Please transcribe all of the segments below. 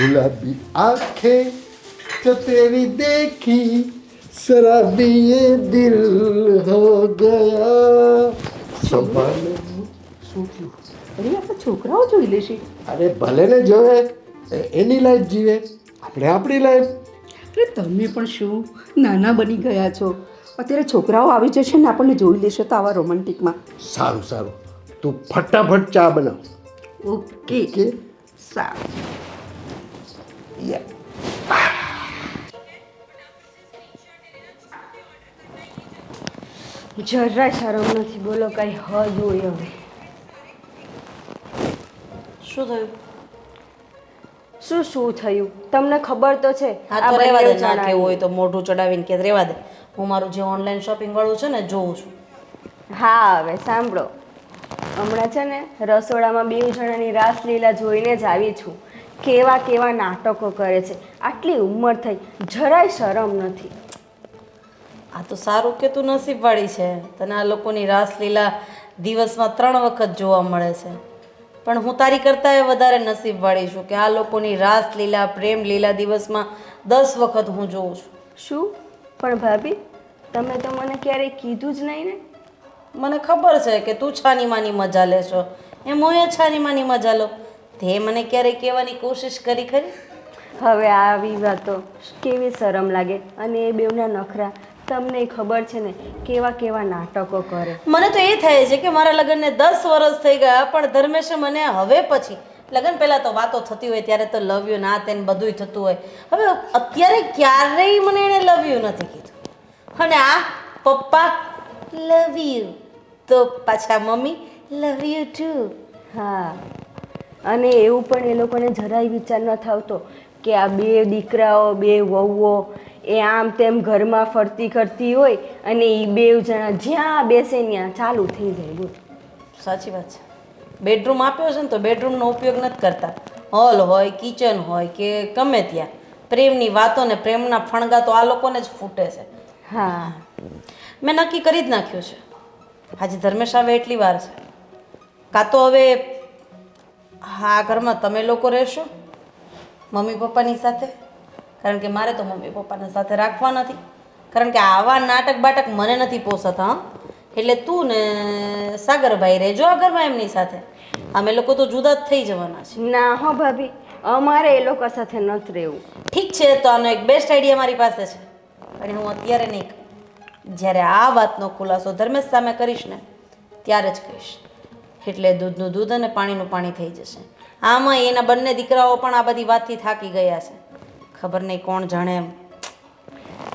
गुलाबी आंखें जो तेरी देखी शराबी ये दिल हो गया संभाल શું થયું? અરે આપણે છોકરાઓ જોઈ લેશે. અરે ભલે ને જોવે એની લાઈફ જીવે આપણે આપણી લાઈફ. અરે તમે પણ શું નાના બની ગયા છો. અત્યારે છોકરાઓ આવી જશે ને આપણને જોઈ લેશે તો આવા રોમેન્ટિકમાં. સારું સારું તું ફટાફટ ચા બનાવ. ઓકે કે સારું. જરાય શરમ નથી. બોલો કઈ હદ હોય હવે. શું થયું? શું થયું તમને ખબર તો છે. હા તો રહેવા દે, ના કેવું હોય તો મોઢું ચડાવીને કે રહેવા દે. હું મારું જે ઓનલાઈન શોપિંગ વાળું છે ને જોઉં છું. હા હવે સાંભળો, હમણાં છે ને રસોડામાં બે જણાની રાસલીલા જોઈને જ આવી છું. કેવા કેવા નાટકો કરે છે. આટલી ઉંમર થઈ જરાય શરમ નથી. આ તો સારું કે તું નસીબવાળી છે, તને આ લોકોની રાસલીલા દિવસમાં 3 વખત જોવા મળે છે. પણ હું તારી કરતાં એ વધારે નસીબવાળી છું કે આ લોકોની રાસલીલા પ્રેમ લીલા દિવસમાં 10 વખત હું જોઉં છું. શું પણ ભાભી, તમે તો મને ક્યારેય કીધું જ નહીં ને. મને ખબર છે કે તું છાની માની મજા લેશો, એમ હું એ છાની માની મજા લો. તે મને ક્યારેય કહેવાની કોશિશ કરી ખરી? હવે આવી વાતો કેવી શરમ લાગે. અને એ બેવના નખરા તમને ખબર છે ને કેવા કેવા નાટકો કરે. મને તો એ થાય છે કે મારા લગ્નને 10 વર્ષ થઈ ગયા પણ ધર્મેશે મને હવે પછી, લગ્ન પહેલાં તો વાતો થતી હોય ત્યારે તો લવ યુ ના તેને બધુંય થતું હોય, હવે અત્યારે ક્યારેય મને એણે લવ યુ નથી કીધું. અને આ પપ્પા લવ યુ તો પાછા મમ્મી લવ યુ ટુ. હા, અને એવું પણ એ લોકોને જરાય વિચાર ન થતો કે આ બે દીકરાઓ બે વહુઓ એ આમ તેમ ઘરમાં ફરતી કરતી હોય અને એ બે જણા જ્યાં બેસે ત્યાં ચાલુ થઈ જાય. બોલ. સાચી વાત છે. બેડરૂમ આપ્યો છે ને તો બેડરૂમનો ઉપયોગ નથી કરતા. હોલ હોય, કિચન હોય કે ગમે ત્યાં પ્રેમની વાતો ને પ્રેમના ફણગા તો આ લોકોને જ ફૂટે છે. હા, મેં નક્કી કરી જ નાખ્યું છે. આજે ધર્મેશ આવે એટલી વાર છે, કાં તો હવે હા ઘરમાં તમે લોકો રહેશો મમ્મી પપ્પાની સાથે, કારણ કે મારે તો મમ્મી પપ્પાને સાથે રાખવા નથી, કારણ કે આવા નાટક બાટક મને નથી પોસાતા. હા, એટલે તું ને સાગરભાઈ રહેજો આ ઘરમાં એમની સાથે. અમે લોકો તો જુદા જ થઈ જવાના છે. ના હો ભાભી, અમારે એ લોકો સાથે નથી રહેવું. ઠીક છે, તો આનો એક બેસ્ટ આઈડિયા મારી પાસે છે, પણ હું અત્યારે નહીં કહું. જ્યારે આ વાતનો ખુલાસો ધર્મેશ સામે કરીશ ને ત્યારે જ કહીશ. એટલે દૂધનું દૂધ અને પાણીનું પાણી થઈ જશે. આમાં એના બંને દીકરાઓ પણ આ બધી વાતથી થાકી ગયા છે. ખબર નહીં કોણ જાણે એમ.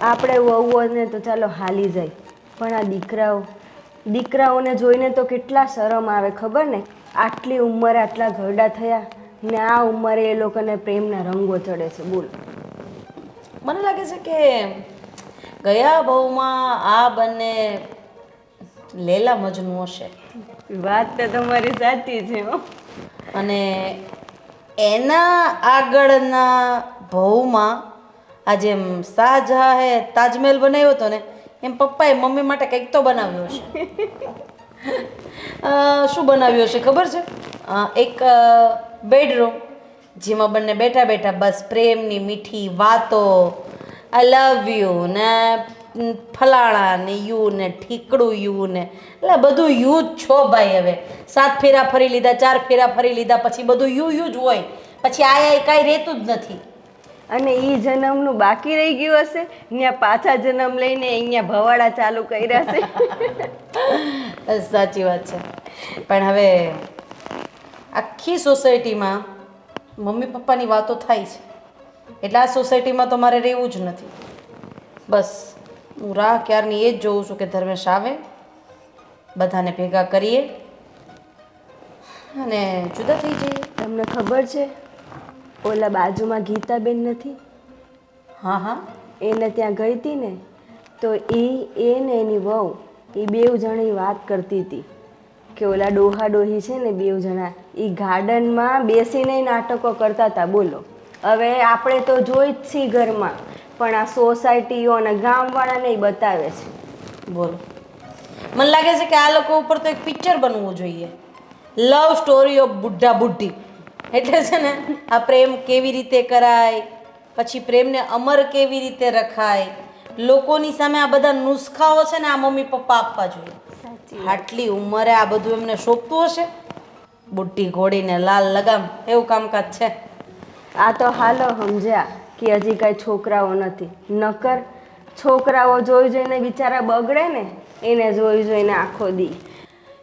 આપણે વહુઓને તો ચાલો હાલી જાય, પણ આ દીકરાઓને જોઈને તો કેટલા શરમ આવે ખબર ને. આટલી ઉંમરે આટલા ઘરડા થયા ને આ ઉંમરે એ લોકોને પ્રેમના રંગો ચડે છે. બોલ. મને લાગે છે કે ગયા બહુમાં આ બંને લેલા મજનુ હશે. વાત તો તમારી સાચી છે હો. અને એના આગળના બહુમાં આ જેમ શાહજહાએ તાજમહેલ બનાવ્યો હતો ને એમ પપ્પાએ મમ્મી માટે કંઈક તો બનાવ્યો હશે. શું બનાવ્યું હશે ખબર છે? એક બેડરૂમ જેમાં બંને બેઠા બેઠા બસ પ્રેમની મીઠી વાતો, આઈ લવ યુ ને ફલાણા ને યુ ને ઠીકડું યુ ને એટલે બધું યુ જ છો ભાઈ. હવે 7 ફેરા ફરી લીધા, 4 ફેરા ફરી લીધા પછી બધું યુ યુ જ હોય, પછી આ કાંઈ રહેતું જ નથી. અને એ જન્મનું બાકી રહી ગયું હશે, ત્યાં પાછા જન્મ લઈને અહીંયા ભવાડા ચાલુ કર્યા છે. સાચી વાત છે. પણ હવે આખી સોસાયટીમાં મમ્મી પપ્પાની વાતો થાય છે, એટલે આ સોસાયટીમાં તો મારે રહેવું જ નથી. બસ હું રાહ ક્યારની એ જ જોઉં છું કે ધર્મેશ આવે, બધાને ભેગા કરીએ અને જુદા થઈ જઈએ. તમને ખબર છે ઓલા બાજુમાં ગીતાબેન નથી? હા હા, એને ત્યાં ગઈ હતી ને તો એ ને એની વહુ એ બેઉ જણી વાત કરતી હતી કે ઓલા ડોહા ડોહી છે ને બેઉ જણા એ ગાર્ડનમાં બેસીને નાટકો કરતા હતા. બોલો. હવે આપણે તો જોઈ જ છીએ ઘરમાં, પણ આ સોસાયટીઓ અને ગામવાળાને ય બતાવે છે. બોલો. મને લાગે છે કે આ લોકો ઉપર તો એક પિક્ચર બનવું જોઈએ, લવ સ્ટોરી ઓફ બુઢ્ઢા બુઢ્ઢી. એટલે છે ને આ પ્રેમ કેવી રીતે કરાય, પછી પ્રેમને અમર કેવી રીતે રખાય, લોકોની સામે આ બધા નુસ્ખાઓ છે ને આ મમ્મી પપ્પા આપવા જોઈએ. આટલી ઉંમરે આ બધું એમને શોભતું હશે? બુટ્ટી ઘોડીને લાલ લગામ એવું કામકાજ છે. આ તો હાલો સમજ્યા કે હજી કાંઈ છોકરાઓ નથી, નકર છોકરાઓ જોઈ જોઈને બિચારા બગડે ને, એને જોઈ જોઈને આખો દી.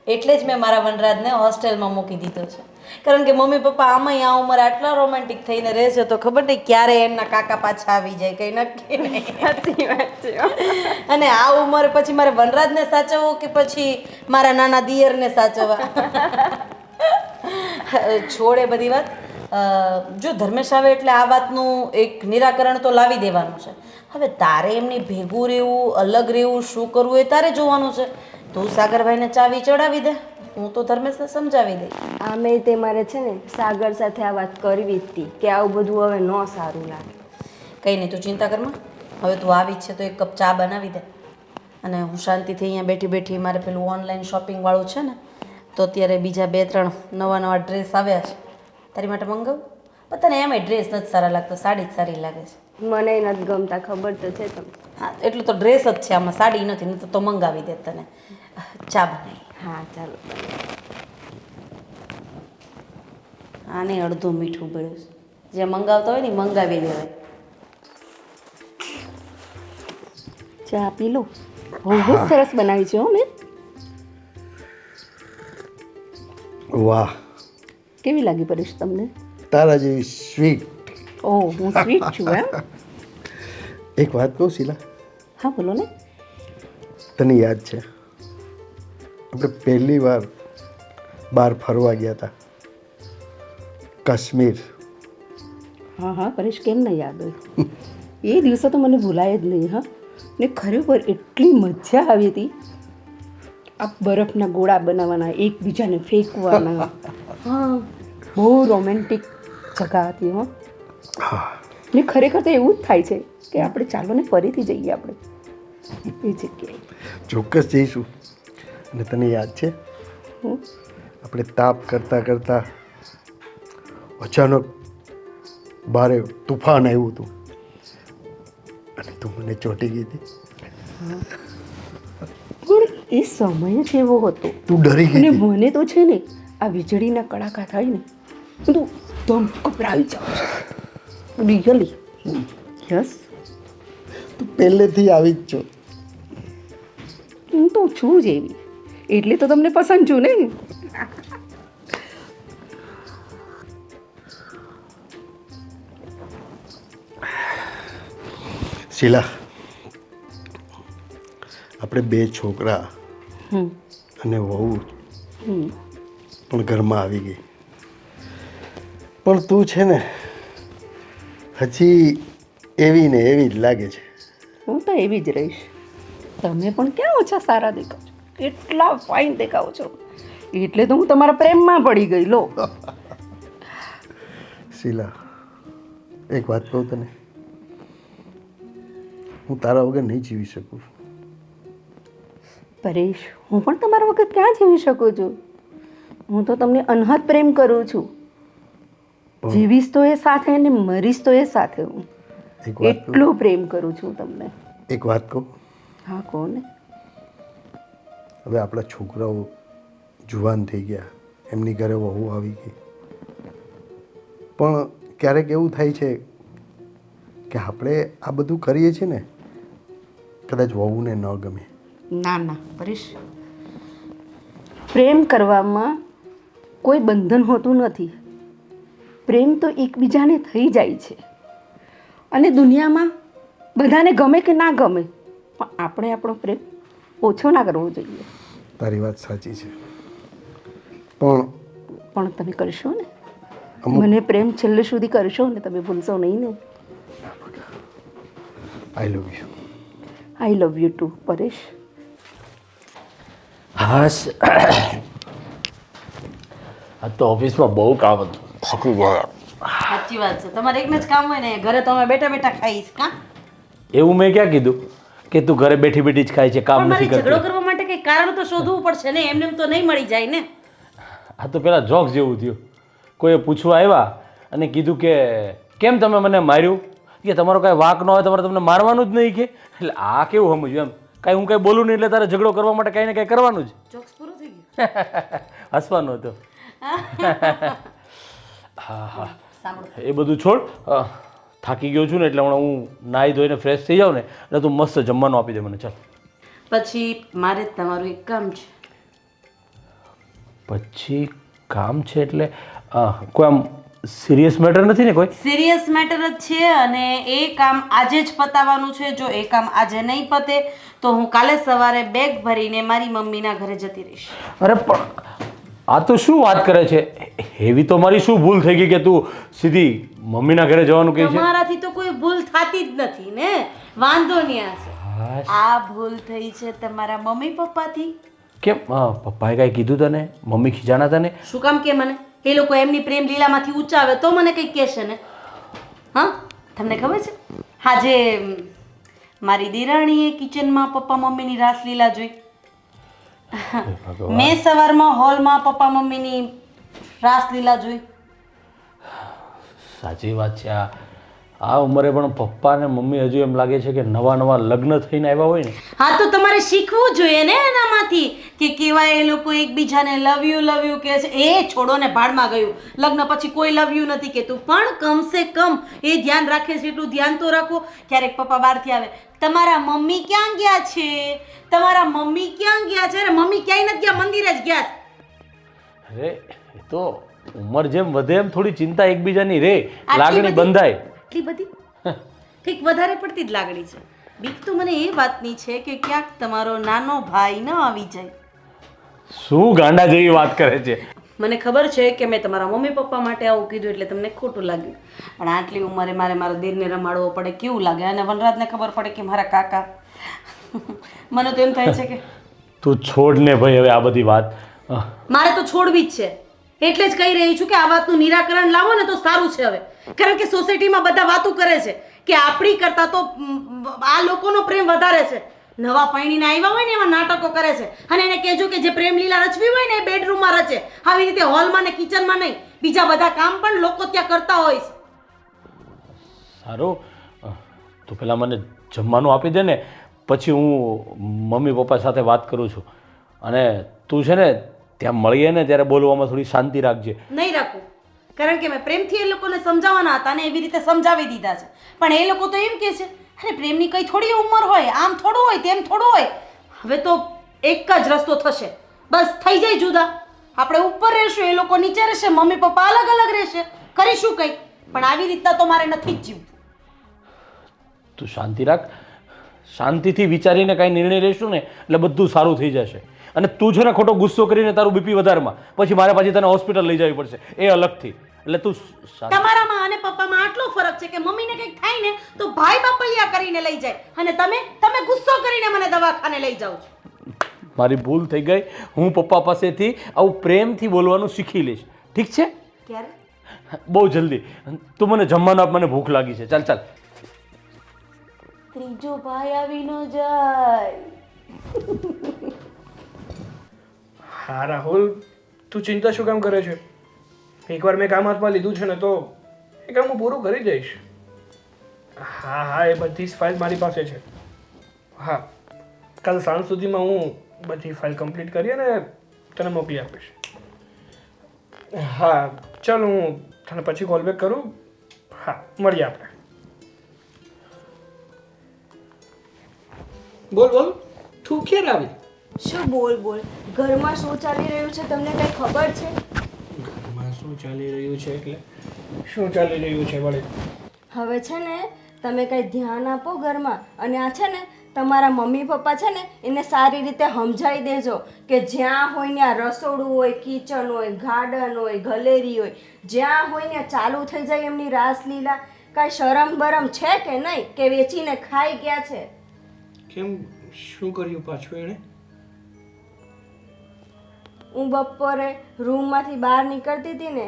એટલે જ મેં મારા વનરાજને હોસ્ટેલમાં મૂકી દીધો છે, કારણ કે મમ્મી પપ્પા આમાંય આ ઉંમરે આટલા રોમેન્ટિક થઈને રહેશે તો ખબર નહીં ક્યારે એમના કાકા પાછા આવી જાય, કંઈ નક્કી નહીં. સાચી વાત છે. અને આ ઉંમરે પછી મારે વનરાજને સાચવવો કે પછી મારા નાના દિયરને સાચવવા? છોડે બધી વાત. જો ધર્મેશ આવે એટલે આ વાતનું એક નિરાકરણ તો લાવી દેવાનું છે. હવે તારે એમની ભેગું રહેવું, અલગ રહેવું, શું કરવું એ તારે જોવાનું છે. તું સાગરભાઈને ચાવી ચડાવી દે, હું તો ધર્મેશને સમજાવી દઈ. આમે તે મારે છે ને સાગર સાથે આ વાત કરવી જ હતી કે આવું બધું હવે ન સારું લાગે. કંઈ નહીં, તું ચિંતા કરમાં. હવે તું આવી જ છે તો એક કપ ચા બનાવી દે, અને હું શાંતિથી અહીંયા બેઠી બેઠી મારે પેલું ઓનલાઈન શોપિંગવાળું છે ને, તો અત્યારે બીજા 2-3 નવા ડ્રેસ આવ્યા છે, તારી માટે મંગાવું. પણ તને એમાંય ડ્રેસ નથી સારા લાગતો, સાડી જ સારી લાગે છે. મને નથી ગમતા, ખબર તો છે તમને. હા, એટલું તો ડ્રેસ જ છે, આમાં સાડી નથી, નહીં તો મંગાવી દે તને. ચા બનાવી. હા ચાલો. આને અડધું મીઠું પડ્યું છે, જે મંગાવતા હોય ને એ મંગાવી દેવાય. ચા પી લો. બહુ સરસ બનાવી છે હો મેં. વાહ, કેવી લાગી પરેશ તમને? તારા જેવી સ્વીટ. ઓહ, હું સ્વીટ છું એમ? એક વાત કહું શીલા, હા બોલો ને. તને યાદ છે આપણે પહેલી વાર બહાર ફરવા ગયા હતા કાશ્મીર? હા હા પરેશ, કેમ ન યાદ હોય? એ દિવસો તો મને ભૂલાય જ નહીં. હા, ને ખરેખર એટલી મજા આવી હતી. આ બરફના ગોળા બનાવવાના, એકબીજાને ફેંકવાના. હા, બહુ રોમેન્ટિક જગા હતી. હા, ને ખરેખર તો એવું જ થાય છે કે આપણે ચાલો ને ફરીથી જઈએ આપણે એ જગ્યાએ. ચોક્કસ જઈશું. અને તને યાદ છે આપણે તાપ કરતાં કરતાં અચાનક બારે તુફાન આવ્યું હતું અને તું મને ચોંટી ગઈ હતી? પણ એ સમય જ એવો હતો. તું ડરી ગઈ અને હતી. મને તો છે ને આ વીજળીના કડાકા થાય ને તું ધમ કપરાવી જાઉં છું રિયલી. યસ, તું પહેલેથી આવી જ છો. હું તો છું જ એવી, એટલે તો તમને પસંદ છું ને. શીલા, આપણે 2 છોકરા અને વહુ પણ ઘરમાં આવી ગઈ, પણ તું છે ને હજી એવી ને એવી જ લાગે છે. હું તો એવી જ રહીશ. તમે પણ ક્યાં ઓછા સારા દેખાવ છો, કેટલા ફાઇન દેખાવ છો. એટલે તો હું તમારા પ્રેમમાં પડી ગઈ. લો શીલા, એક વાત કહું તને, હું તારા વગર નહીં જીવી શકું. પરેશ, હું પણ તમારા વગર ક્યાં જીવી શકું છું? હું તો તમને અનહદ પ્રેમ કરું છું. જીવીશ તો એ સાથે ને મરીશ તો એ સાથે. હું એક વાત એટલું પ્રેમ કરું છું તમને. એક વાત કહું, હા કોને? હવે આપણા છોકરાઓ જુવાન થઈ ગયા, એમની ઘરે વહુ આવી ગઈ, પણ ક્યારેક એવું થાય છે કે આપણે આ બધું કરીએ છીએ ને કદાચ વહુને ન ગમે. ના ના પરેશ, પ્રેમ કરવામાં કોઈ બંધન હોતું નથી. પ્રેમ તો એકબીજાને થઈ જાય છે. અને દુનિયામાં બધાને ગમે કે ના ગમે, પણ આપણે આપણો પ્રેમ ઓછો ના કરવો જોઈએ. તારી વાત સાચી છે, પણ પણ તમે કરશો ને? મને પ્રેમ છેલ્લે સુધી કરશો ને? તમે ભૂલશો નહીં ને? I love you. I love you too Paresh. હાશ, આ તો ઓફિસમાં બહુ કામ હતું, થાકી ગયા. સાચી વાત છે, તમારે એકને જ કામ હોય ને, ઘરે તો અમે બેઠા બેઠા ખાઈશ. કા એવું મેં ક્યાં કીધું કે તું ઘરે બેઠી બેઠી જ ખાય છે, કામ પણ મારે નથી ઝઘડો કરતી? કરવા માટે કંઈ કારણ તો શોધવું પડશે ને, એમને એમ તો નહીં મળી જાય ને. આ તો પેલા જોક્સ જેવું થયું કોઈએ પૂછવા આવ્યા અને કીધું કે કેમ તમે મને માર્યું, કે તમારો કાંઈ વાંક ન હોય તમારે તમને મારવાનું જ નહીં કે. એટલે આ કેવું સમજ્યું એમ, કાંઈ હું કાંઈ બોલું નહીં એટલે તારે ઝઘડો કરવા માટે કાંઈ ને કાંઈ કરવાનું જ. જોક્સ પૂરું થઈ ગયું. હસવાનું હતું. હા હા સાંભળો, એ બધું છોડ. થાકી ગયો છું ને એટલે હમણાં હું નાહી ધોઈને ફ્રેશ થઈ જાઉં ને એટલે તું મસ્ત જમવાનું આપી દે મને. ચાલ પછી મારે તમારું એક કામ છે. પછી કામ છે એટલે કોઈ આમ સિરિયસ મેટર નથી ને કોઈ? સિરિયસ મેટર જ છે અને એ કામ આજે જ પતાવવાનું છે. જો એ કામ આજે નહીં પતે તો હું કાલે સવારે બેગ ભરીને મારી મમ્મીના ઘરે જતી રહીશ. અરે પણ આ તો શું વાત કરે છે? એવી તો મારી શું ભૂલ થઈ ગઈ કે તું સીધી મમ્મીના ઘરે જવાનું કહે છે? તમારાથી તો કોઈ ભૂલ થતી જ નથી ને, વાંધો નહીં આવશે. હાશ. આ ભૂલ થઈ છે તમારા મમ્મી પપ્પાથી. કેમ પપ્પાએ કાંઈ કીધું તને? મમ્મી ખીજાણા તને? શું કામ કે મને? એ લોકો એમની પ્રેમ લીલામાંથી ઊંચા આવે તો મને કંઈક કહેશે ને. હા, તમને ખબર છે આજે મારી દિરાણીએ કિચનમાં પપ્પા મમ્મીની રાસલીલા જોઈ. મેં સવારમાં હોલમાં પપ્પા મમ્મીની રાસલીલા જોઈ. સાચી વાત છે. આ ઉંમરે પણ પપ્પા અને મમ્મી હજુ એમ લાગે છે કે નવા નવા લગ્ન થઈને આવ્યા હોય ને. હા તો તમારે શીખવું જોઈએ ને એનામાંથી કે કેવા એ લોકો એકબીજાને લવ યુ કહે છે. એ છોડો ને ભાડમાં ગયું, લગ્ન પછી કોઈ લવ યુ નથી કહેતું, પણ કમસે કમ એ ધ્યાન રાખે છે એટલું ધ્યાન તો રાખો. ક્યારેક પપ્પા બહારથી આવે, તમારા મમ્મી ક્યાં ગયા છે, તમારા મમ્મી ક્યાં ગયા છે? અરે મમ્મી ક્યાંય નથી ગયા, મંદિરે જ ગયા. અરે એ તો ઉંમર જેમ વધે એમ થોડી ચિંતા એકબીજાની રે, લાગણી બંધાય. એટલી બધી કંઈક વધારે પડતી જ લાગણી છે. બીક તો મને એ વાતની છે કે ક્યાંક તમારો નાનો ભાઈ ન આવી જાય. શું ગાંડા જેવી વાત કરે છે? મને ખબર છે કે મેં તમારા મમ્મી પપ્પા માટે આવું કીધું એટલે તમને ખોટું લાગ્યું, પણ આટલી ઉંમરે મારે મારા દીરને રમાડવો પડે કેવું લાગે? અને વનરાજને ખબર પડે કે મારા કાકા. મને તો એમ થાય છે કે તું છોડ ને ભાઈ હવે આ બધી વાત. મારે તો છોડવી જ છે. એટલે જ કહી રહી છું કે આ વાતનું નિરાકરણ લાવો ને તો સારું છે હવે. કારણ કે સોસાયટીમાં બધા વાતો કરે છે કે આપણી કરતાં તો આ લોકોનો પ્રેમ વધારે છે. નવા પૈણીને આવ્યા હોય ને એવા નાટકો કરે છે. અને એને કહેજો કે જે પ્રેમ લીલા રચવી હોય ને એ બેડરૂમમાં રચે, આવી રીતે હોલમાં ને કિચનમાં નહીં. બીજા બધા કામ પણ લોકો ત્યાં કરતા હોય છે. સારું, તું પેલા મને જમવાનું આપી દે ને, પછી હું મમ્મી પપ્પા સાથે વાત કરું છું. અને તું છે ને ત્યાં મળીએ ને ત્યારે બોલવામાં થોડી શાંતિ રાખજે. નહીં રાખું, કારણ કે મેં પ્રેમથી એ લોકોને સમજાવવાના હતા ને એવી રીતે સમજાવી દીધા છે. પણ એ લોકો તો એમ કહે છે અરે પ્રેમની કઈ થોડી ઉંમર હોય, આમ થોડું હોય તેમ થોડું હોય. હવે તો એક જ રસ્તો થશે, બસ થઈ જાય જુદા. આપણે ઉપર રહેશું, એ લોકો નીચે રહેશે, મમ્મી પપ્પા અલગ અલગ રહેશે, કરીશું કંઈક. પણ આવી રીતના તો મારે નથી જ જીવવું. તું શાંતિ રાખ, શાંતિથી વિચારીને કાંઈ નિર્ણય લેશું ને એટલે બધું સારું થઈ જશે. અને તું છે ને ખોટો ગુસ્સો કરીને તારું બીપી વધારમાં પછી મારે પાછી તને હોસ્પિટલ લઈ જવી પડશે એ અલગથી. એટલે તું તમારામાં અને પપ્પામાં આટલો ફરક છે કે મમ્મીને કંઈક થાય ને તો ભાઈ બાપલિયા કરીને લઈ જાય અને તમે ગુસ્સો કરીને મને દવાખાને લઈ જાઓ છો. મારી ભૂલ થઈ ગઈ. હું પપ્પા પાસેથી આવું પ્રેમથી બોલવાનું શીખી લઈશ, ઠીક છે? ક્યારે? બહુ જલ્દી. તું મને જમવાનું આપ, મને ભૂખ લાગી છે. ચાલ ચાલ. ત્રીજો ભાઈ આવી ન જાય. હા રાહુલ, તું ચિંતા શું કામ કરે છે? એકવાર મેં કામ હાથમાં લીધું છે ને તો એ કામ હું પૂરું કરી દઈશ. હા હા, એ બધી જ ફાઇલ મારી પાસે છે. હા, કાલ સાંજ સુધીમાં હું બધી ફાઇલ કમ્પ્લીટ કરી અને તને મોકલી આપીશ. હા ચાલ, હું તને પછી કોલ બેક કરું. હા, મળીએ આપણે. બોલ બોલ, તું ક્યારે આવી? શું બોલ ઘરમાં શું ચાલી રહ્યું છે તમને કઈ ખબર છે? ઘરમાં શું ચાલી રહ્યું છે એટલે શું ચાલી રહ્યું છે વળી? હવે છે ને તમે કંઈ ધ્યાન આપો ઘરમાં. અને આ છે ને તમારા મમ્મી પપ્પા છે ને એને સારી રીતે સમજાવી દેજો કે જ્યાં હોય ને આ રસોડું હોય, કિચન હોય, ગાર્ડન હોય, ગલેરી હોય, જ્યાં હોય ને ચાલુ થઈ જાય એમની રાસલીલા. કાંઈ શરમ બરમ છે કે નહીં કે વેચીને ખાઈ ગયા છે? કેમ, શું કર્યું પાછું એણે? હું બપોરે રૂમમાંથી બહાર નીકળતી હતી ને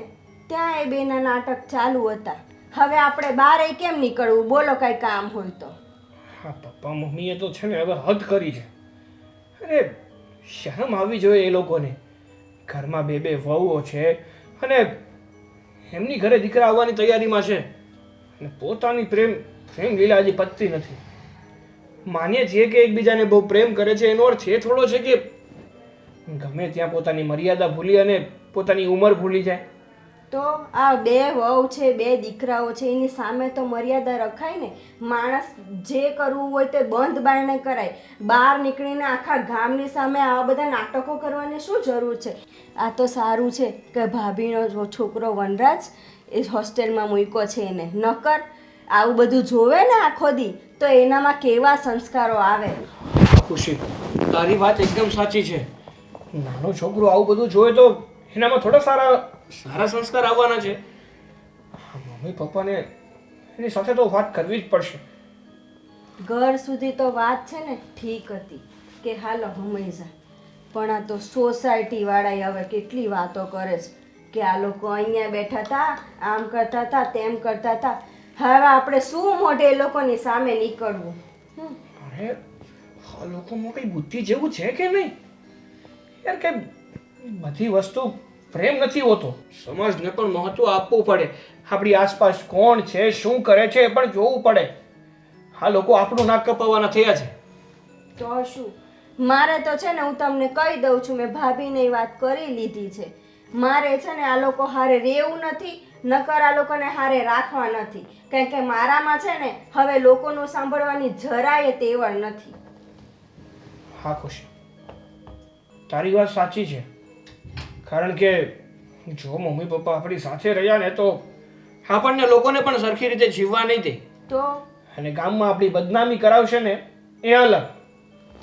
ત્યાં એ બેના નાટક ચાલુ હતા. હવે આપણે બહાર કેમ નીકળવું બોલો, કાંઈ કામ હોય તો? હા, પપ્પા મમ્મીએ તો છે ને હવે હદ કરી છે. અરે શરમ આવવી જોઈએ એ લોકોને. ઘરમાં બે વહુઓ છે અને એમની ઘરે દીકરા આવવાની તૈયારીમાં છે અને પોતાની પ્રેમ લીલા હજી પતતી નથી. માનીએ છીએ કે એકબીજાને બહુ પ્રેમ કરે છે, એનો અર્થ એ થોડો છે કે ગમે ત્યાં પોતાની મર્યાદા ભૂલી અને પોતાની ઉંમર ભૂલી જાય. તો આ બે વહુ છે, બે દીકરાઓ છે, એની સામે તો મર્યાદા રખાય ને. માણસ જે કરવું હોય તે બંધ બારણે કરાય. બહાર નીકળીને આખા ગામની સામે આવા બધા નાટકો કરવાની શું જરૂર છે? આ તો સારું છે કે ભાભીનો છોકરો વનરાજ એ હોસ્ટેલમાં મૂક્યો છે એને. નકર આવું બધું જોવે ને આખો દી તો એનામાં કેવા સંસ્કારો આવે. ખુશી, તારી વાત એકદમ સાચી છે. નાનો છોકરો આવું બધું જોવે તો એનામાં થોડા સારા સંસ્કાર આવવાના છે. મમ્મી પપ્પાને એની સાથે તો વાત કરવી જ પડશે. ઘર સુધી તો વાત છે ને ઠીક હતી કે હાલો હંમેશા, પણ આ તો સોસાયટી વાળા હવે કેટલી વાતો કરે છે કે આ લોકો અહીંયા બેઠા હતા, આમ કરતા હતા, તેમ કરતા હતા. હવે આપણે શું મોઢે એ લોકોની સામે નીકળવું? અરે આ લોકોમાં કઈ બુદ્ધિ જેવું છે કે નહીં યાર? કે બધી વસ્તુ પ્રેમ નથી હોતો. સમાજને પણ મહત્વ આપવું પડે. આપણી આસપાસ કોણ છે, શું કરે છે એ પણ જોવું પડે. આ લોકો આપણું નાક કપાવવાના થયા છે. તો શું, મારે તો છે ને, હું તમને કહી દઉં છું, મેં ભાભીને વાત કરી લીધી છે. મારે છે ને આ લોકો હારે રહેવું નથી, નકર આ લોકોને હારે રાખવા નથી. કારણ કે મારામાં છે ને હવે લોકોનું સાંભળવાની જરાય તેવડ નથી. હા ખુશી, તારી વાત સાચી છે. કારણ કે જો મમ્મી પપ્પા આપણી સાથે રહ્યા ને તો આપણને લોકોને પણ સરખી રીતે જીવવા નહીં દે. તો અને ગામમાં આપણી બદનામી કરાવશે ને એ અલગ.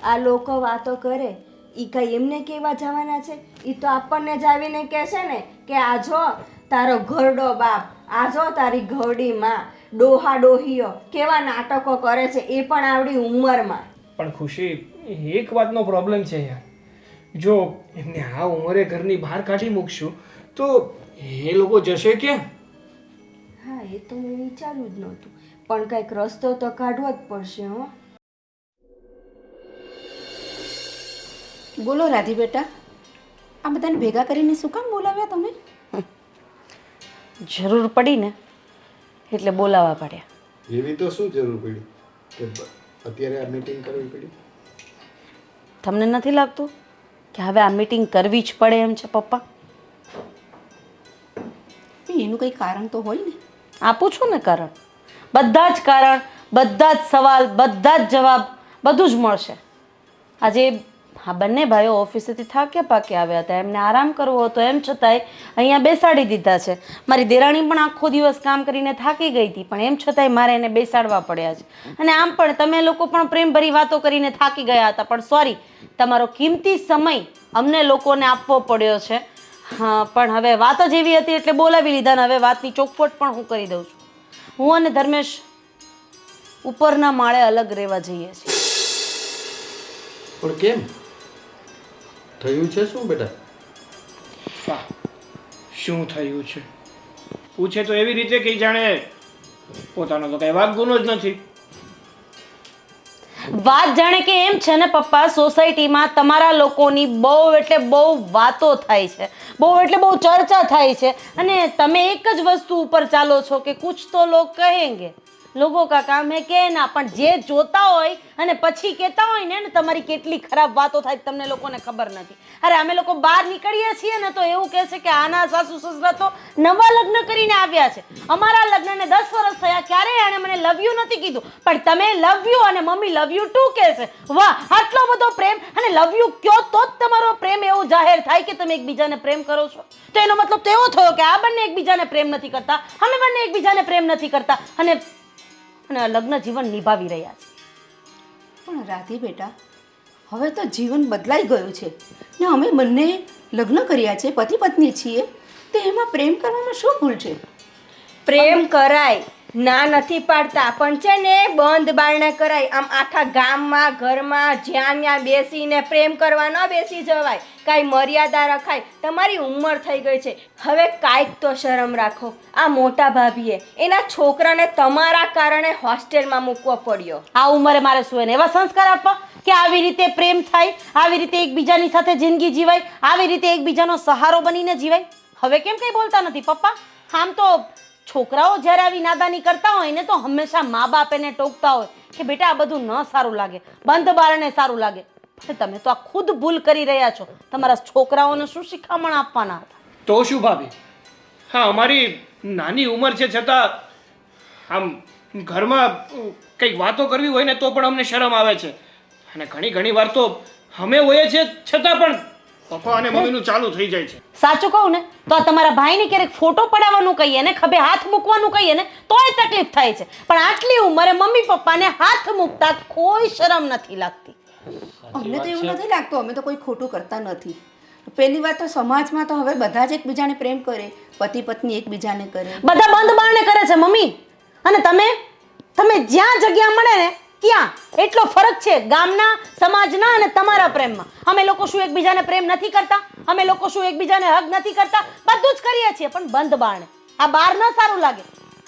આ લોકો વાતો કરે એ કઈ એમને કેવા જવાના છે? એ તો આપણને જ આવીને કહેશે ને કે આ જો તારો ઘરડો બાપ, આ જો તારી ઘરડી માં, ડોહા ડોહીઓ કેવા નાટકો કરે છે, એ પણ આવડી ઉંમરમાં. પણ ખુશી, એક વાતનો પ્રોબ્લેમ છે યાર. જો એમને આ ઉંમરે ઘરની બહાર કાઢી મૂકશું તો એ લોકો જશે ક્યાં? હા, એ તો મેં વિચાર્યું જ નહોતું, પણ કંઈક રસ્તો તો કાઢવો જ પડશે. હો, બોલો રાધી બેટા, આ બધાને ભેગા કરીને શું કામ બોલાવ્યા તમે? જરૂર પડી ને એટલે બોલાવવા પડ્યા. એવી તો શું જરૂર પડી કે અત્યારે આ મીટિંગ કરવી પડી? તમને નથી લાગતું કે હવે આ મીટિંગ કરવી જ પડે એમ છે પપ્પા? એનું કંઈ કારણ તો હોય ને. આપું છું ને કારણ. બધા જ કારણ, બધા જ સવાલ, બધા જ જવાબ, બધું જ મળશે. આજે આ બંને ભાઈઓ ઓફિસેથી થાક્યા પાક્યા આવ્યા હતા, એમને આરામ કરવો હતો, એમ છતાંય અહીંયા બેસાડી દીધા છે. મારી દેરાણી પણ આખો દિવસ કામ કરીને થાકી ગઈ હતી, પણ એમ છતાંય મારે એને બેસાડવા પડ્યા છે. અને આમ પણ તમે લોકો પણ પ્રેમભરી વાતો કરીને થાકી ગયા હતા, પણ સોરી, તમારો કિંમતી સમય અમને લોકોને આપવો પડ્યો છે. હા, પણ હવે વાત જ એવી હતી એટલે બોલાવી લીધા ને હવે વાતની ચોખવટ પણ હું કરી દઉં છું. હું અને ધર્મેશ ઉપરના માળે અલગ રહેવા જઈએ છીએ. પણ કેમ થયું છે શું બેટા? શું થયું છે પૂછે તો એવી રીતે કે જાણે પોતાનો તો કઈ વાક ગુનો જ નથી. વાત જાણે કે એમ છે ને પપ્પા, સોસાયટીમાં તમારા લોકોની બહુ એટલે બહુ વાતો થાય છે, બહુ એટલે બહુ ચર્ચા થાય છે, અને તમે એક જ વસ્તુ ઉપર ચાલો છો કે કુછ તો લોગ કહેંગે, લોકો કા કામ હે કહેના. પણ જે જોતા હોય અને પછી કહેતા હોય ને તમારી કેટલી ખરાબ વાતો થાય તમને લોકોને ખબર નથી. અરે અમે લોકો બહાર નીકળીએ છીએ ને તો એવું કહે છે કે આના સાસુ સસરા તો નવા લગ્ન કરીને આવ્યા છે, અમારા લગ્નને 10 વર્ષ થયા, ક્યારેય આણે મને લવ યુ નથી કીધું, પણ તમે લવ યુ અને મમ્મી લવ યુ ટુ કહે છે. વાહ, આટલો બધો પ્રેમ! અને લવ યુ કયો તો જ તમારો પ્રેમ એવો જાહેર થાય કે તમે એકબીજાને પ્રેમ કરો છો. તો એનો મતલબ તો એવો થયો કે આ બંને એકબીજાને પ્રેમ નથી કરતા, અમે બંને એકબીજાને પ્રેમ નથી કરતા અને લગ્ન જીવન નિભાવી રહ્યા છે. પણ રાધી બેટા, હવે તો જીવન બદલાઈ ગયું છે ને અમે બંને લગ્ન કર્યા છે, પતિ પત્ની છીએ, તો એમાં પ્રેમ કરવામાં શું ભૂલ છે? પ્રેમ કરાય, ના નથી પાડતા, પણ છે ને બંધ બારણે કરાય. આમ આખા ગામમાં, ઘરમાં, જ્યાં ત્યાં બેસીને પ્રેમ કરવા ન બેસી જવાય. કાંઈ મર્યાદા રખાય. તમારી ઉંમર થઈ ગઈ છે, હવે કાંઈક તો શરમ રાખો. આ મોટા ભાભીએ એના છોકરાને તમારા કારણે હોસ્ટેલમાં મૂકવો પડ્યો. આ ઉંમરે મારે શું એને એવા સંસ્કાર આપવા કે આવી રીતે પ્રેમ થાય, આવી રીતે એકબીજાની સાથે જિંદગી જીવાય, આવી રીતે એકબીજાનો સહારો બનીને જીવાય? હવે કેમ કંઈ બોલતા નથી પપ્પા? આમ તો છોકરાઓ જ્યારે આવી નાદાની કરતા હોય ને તો હંમેશા મા બાપ એને ટોકતા હોય કે બેટા આ બધું ન સારું લાગે, બંધ બારણે સારું લાગે. પણ તમે તો આ ખુદ ભૂલ કરી રહ્યા છો. તમારા છોકરાઓને શું શિખામણ આપવાના હતા? તો શું ભાભી, હા અમારી નાની ઉંમર છે છતાં આમ ઘરમાં કંઈક વાતો કરવી હોય ને તો પણ અમને શરમ આવે છે. અને ઘણી વાર તો અમે હોઈએ છીએ છતાં પણ પપ્પા અને મમ્મીનું ચાલુ થઈ જાય છે. સાચું કહું ને તો આ તમારા ભાઈને ક્યારેક ફોટો પડાવવાનું કહીએ ને, ખભે હાથ મૂકવાનું કહીએ ને તોય તકલીફ થાય છે. પણ આટલી ઉંમરે મમ્મી પપ્પાને હાથ મૂકતા કોઈ શરમ નથી લાગતી. અમને તો એવું નથી લાગતું, અમે તો કોઈ ખોટું કરતા નથી. પહેલી વાત તો સમાજમાં તો હવે બધા જ એકબીજાને પ્રેમ કરે, પતિ પત્ની એકબીજાને કરે. બધા બંધ બારણે કરે છે મમ્મી. અને તમે જ્યાં જગ્યા મળે ને ત્યાં એટલો ફરક છે ગામના, સમાજના અને તમારા પ્રેમમાં. અમે લોકો શું એકબીજાને પ્રેમ નથી કરતા? અમે લોકો શું એકબીજાને હગ નથી કરતા? બધું જ કરીએ છીએ, પણ બંધ બારણે. આ બહાર ન સારું લાગે.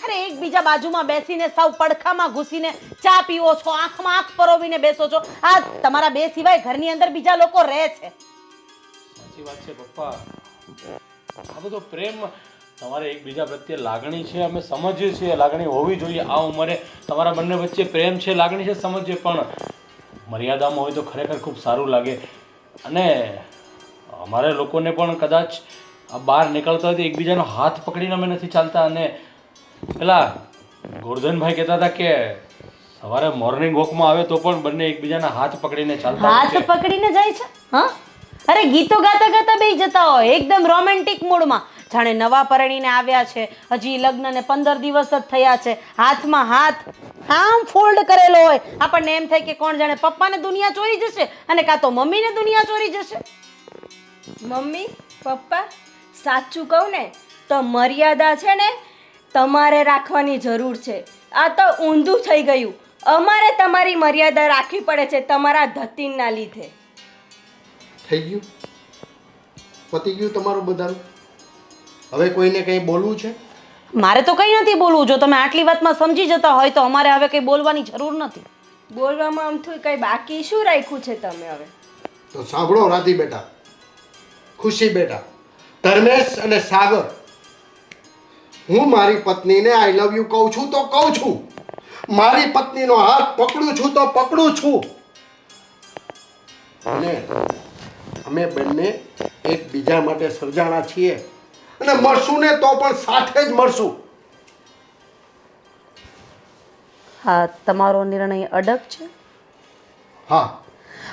અરે એકબીજા બાજુમાં બેસીને સાવ પડખામાં ઘૂસીને ચા પીવો છો, આંખમાં આંખ પરોવીને બેસો છો. આ તમારા બે સિવાય ઘરની અંદર બીજા લોકો રહે છે. સાચી વાત છે પપ્પા. આ બધો પ્રેમ, તમારે એકબીજા પ્રત્યે લાગણી છે, અમે સમજીએ છીએ, લાગણી હોવી જોઈએ. આ ઉંમરે તમારા બંને વચ્ચે પ્રેમ છે, લાગણી છે, સમજીએ, પણ મર્યાદામાં હોય તો ખરેખર ખૂબ સારું લાગે. અને અમારે લોકોને પણ કદાચ આ બહાર નીકળતા હોય તો એકબીજાનો હાથ પકડીને અમે નથી ચાલતા. અને પેલા ગોરધનભાઈ કહેતા હતા કે સવારે મોર્નિંગ વોકમાં આવે તો પણ બંને એકબીજાના હાથ પકડીને ચાલતા હોય હાથ છે. પકડીને જાય છે? હા, અરે ગીતો ગાતા ગાતા બેસી જતા હોય એકદમ રોમેન્ટિક મૂડમાં, જાણે નવા પરણીને આવ્યા છે, હજી લગ્નને 15 દિવસ જ થયા છે. હાથમાં હાથ આમ ફોલ્ડ કરેલો હોય. આપણને એમ થાય કે કોણ જાણે પપ્પાને દુનિયા ચોરી જશે અને કાં તો મમ્મીને દુનિયા ચોરી જશે. મમ્મી પપ્પા, સાચું કહું ને તો મર્યાદા છે ને તમારે રાખવાની જરૂર છે. આ તો ઊંધું થઈ ગયું. અમારે તમારી મર્યાદા રાખવી પડે છે તમારા ધતીનના લીધે. થઈ ગયું, પતી ગયું તમારું બધાનું. હવે કોઈને કંઈ બોલવું છે? મારે તો કંઈ નથી બોલવું. જો તમે આટલી વાતમાં સમજી જતા હોય તો અમારે હવે કંઈ બોલવાની જરૂર નથી. બોલવામાં આમથું કંઈ બાકી શું રાખ્યું છે તમે હવે? તો સાંભળો રાધી બેટા, ખુશી બેટા, ધર્મેશ અને સાગર, હું મારી પત્નીને આઈ લવ યુ કહું છું તો કહું છું. મારી પત્નીનો હાથ પકડું છું તો પકડું છું. અને અમે બંને એકબીજા માટે સર્જાણા છીએ અને મળશું ને તો પણ સાથે જ મળશું. હા, તમારો નિર્ણય અડગ છે? હા,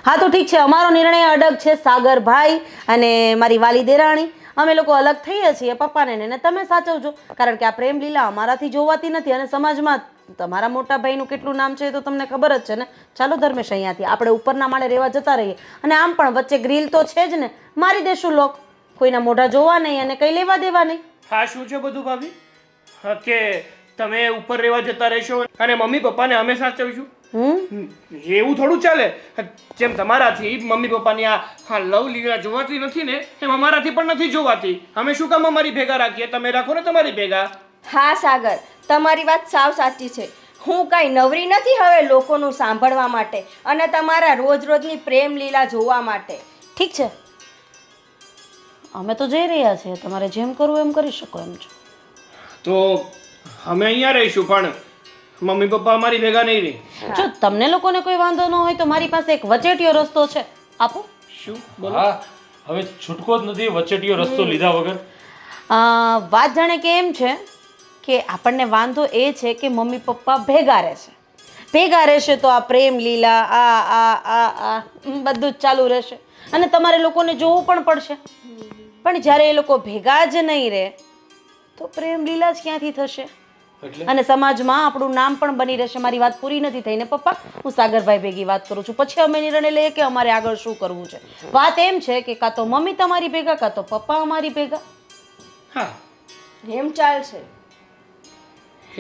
હા તો ઠીક છે, અમારો નિર્ણય અડગ છે. સાગરભાઈ અને મારી વાલી દેરાણી અમે લોકો અલગ થઈએ છીએ. પપ્પાને ને તમે સાચવજો, કારણ કે આ પ્રેમ લીલા અમારાથી જોવાતી નથી. અને સમાજમાં તમારા મોટા ભાઈનું કેટલું નામ છે એ તો તમને ખબર જ છે ને. ચાલો ધર્મેશ, અહીંયાથી આપણે ઉપરના માળે રહેવા જતા રહીએ. અને આમ પણ વચ્ચે ગ્રીલ તો છે જ ને, મારી દેશું લોક. કોઈના મોઢા જોવા નહીં અને કંઈ લેવા દેવા નહીં. હા શું છે બધું ભાભી? હા કે તમે ઉપર રહેવા જતા રહેશો અને મમ્મી પપ્પાને અમે સાચવશું? એવું થોડું ચાલે. જેમ તમારાથી મમ્મી પપ્પાની આ લવ લીલા જોવાતી નથી ને, એમ અમારાથી પણ નથી જોવાતી. અમે શું કામ અમારી ભેગા રાખીએ? તમે રાખો ને તમારી ભેગા. હા સાગર, તમારી વાત સાવ સાચી છે. હું કાંઈ નવરી નથી હવે લોકોનું સાંભળવા માટે અને તમારા રોજની પ્રેમ લીલા જોવા માટે. ઠીક છે, અમે તો જઈ રહ્યા છીએ. તમારે જેમ કરવું એમ કરી શકો એમ છો. તો અમે અહીંયા રહીશું, પણ મમ્મી પપ્પા અમારી ભેગા નહીં રહી. જો તમને લોકોને કોઈ વાંધો ન હોય તો મારી પાસે એક વચેટિયો રસ્તો છે, આપો. શું? હા, હવે છૂટકો જ નથી વચેટીયો રસ્તો લીધા વગર. વાત જાણે કે એમ છે કે આપણને વાંધો એ છે કે મમ્મી પપ્પા ભેગા રહેશે. ભેગા રહેશે તો આ પ્રેમ લીલા આ બધું જ ચાલુ રહેશે અને તમારે લોકોને જોવું પણ પડશે. પણ જ્યારે એ લોકો ભેગા જ નહીં રહે તો પ્રેમ લીલા જ ક્યાંથી થશે? અને સમાજમાં આપણું નામ પણ બની રહેશે. મારી વાત પૂરી નથી થઈ ને પપ્પા. હું સાગરભાઈ ભેગી વાત કરું છું, પછી અમે નિર્ણય લઈએ કે અમારે આગળ શું કરવું છે. વાત એમ છે કે કાં તો મમ્મી તમારી ભેગા, કાં તો પપ્પા અમારી ભેગા. હા, એમ ચાલશે.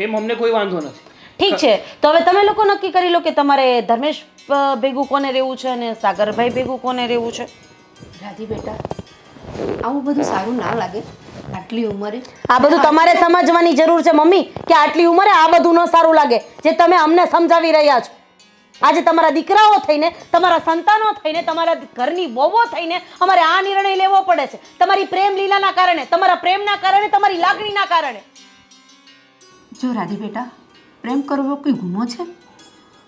એમ અમને કોઈ વાંધો નથી. ઠીક છે, તો હવે તમે લોકો નક્કી કરી લો કે તમારે ધર્મેશ ભેગું કોને રહેવું છે અને સાગરભાઈ ભેગું કોને રહેવું છે. રાધી બેટા, આવું બધું સારું ના લાગે આટલી ઉંમરે. આ બધું તમારે સમજવાની જરૂર છે મમ્મી, કે આટલી ઉંમરે આ બધું ન સારું લાગે જે તમે અમને સમજાવી રહ્યા છો. આજે તમારા દીકરાઓ થઈને, તમારા સંતાનો થઈને, તમારા ઘરની વહુઓ થઈને અમારે આ નિર્ણય લેવો પડે છે તમારી પ્રેમ લીલાના કારણે, તમારા પ્રેમના કારણે, તમારી લાગણીના કારણે. જો રાધી બેટા, પ્રેમ કરવો કોઈ ગુનો છે?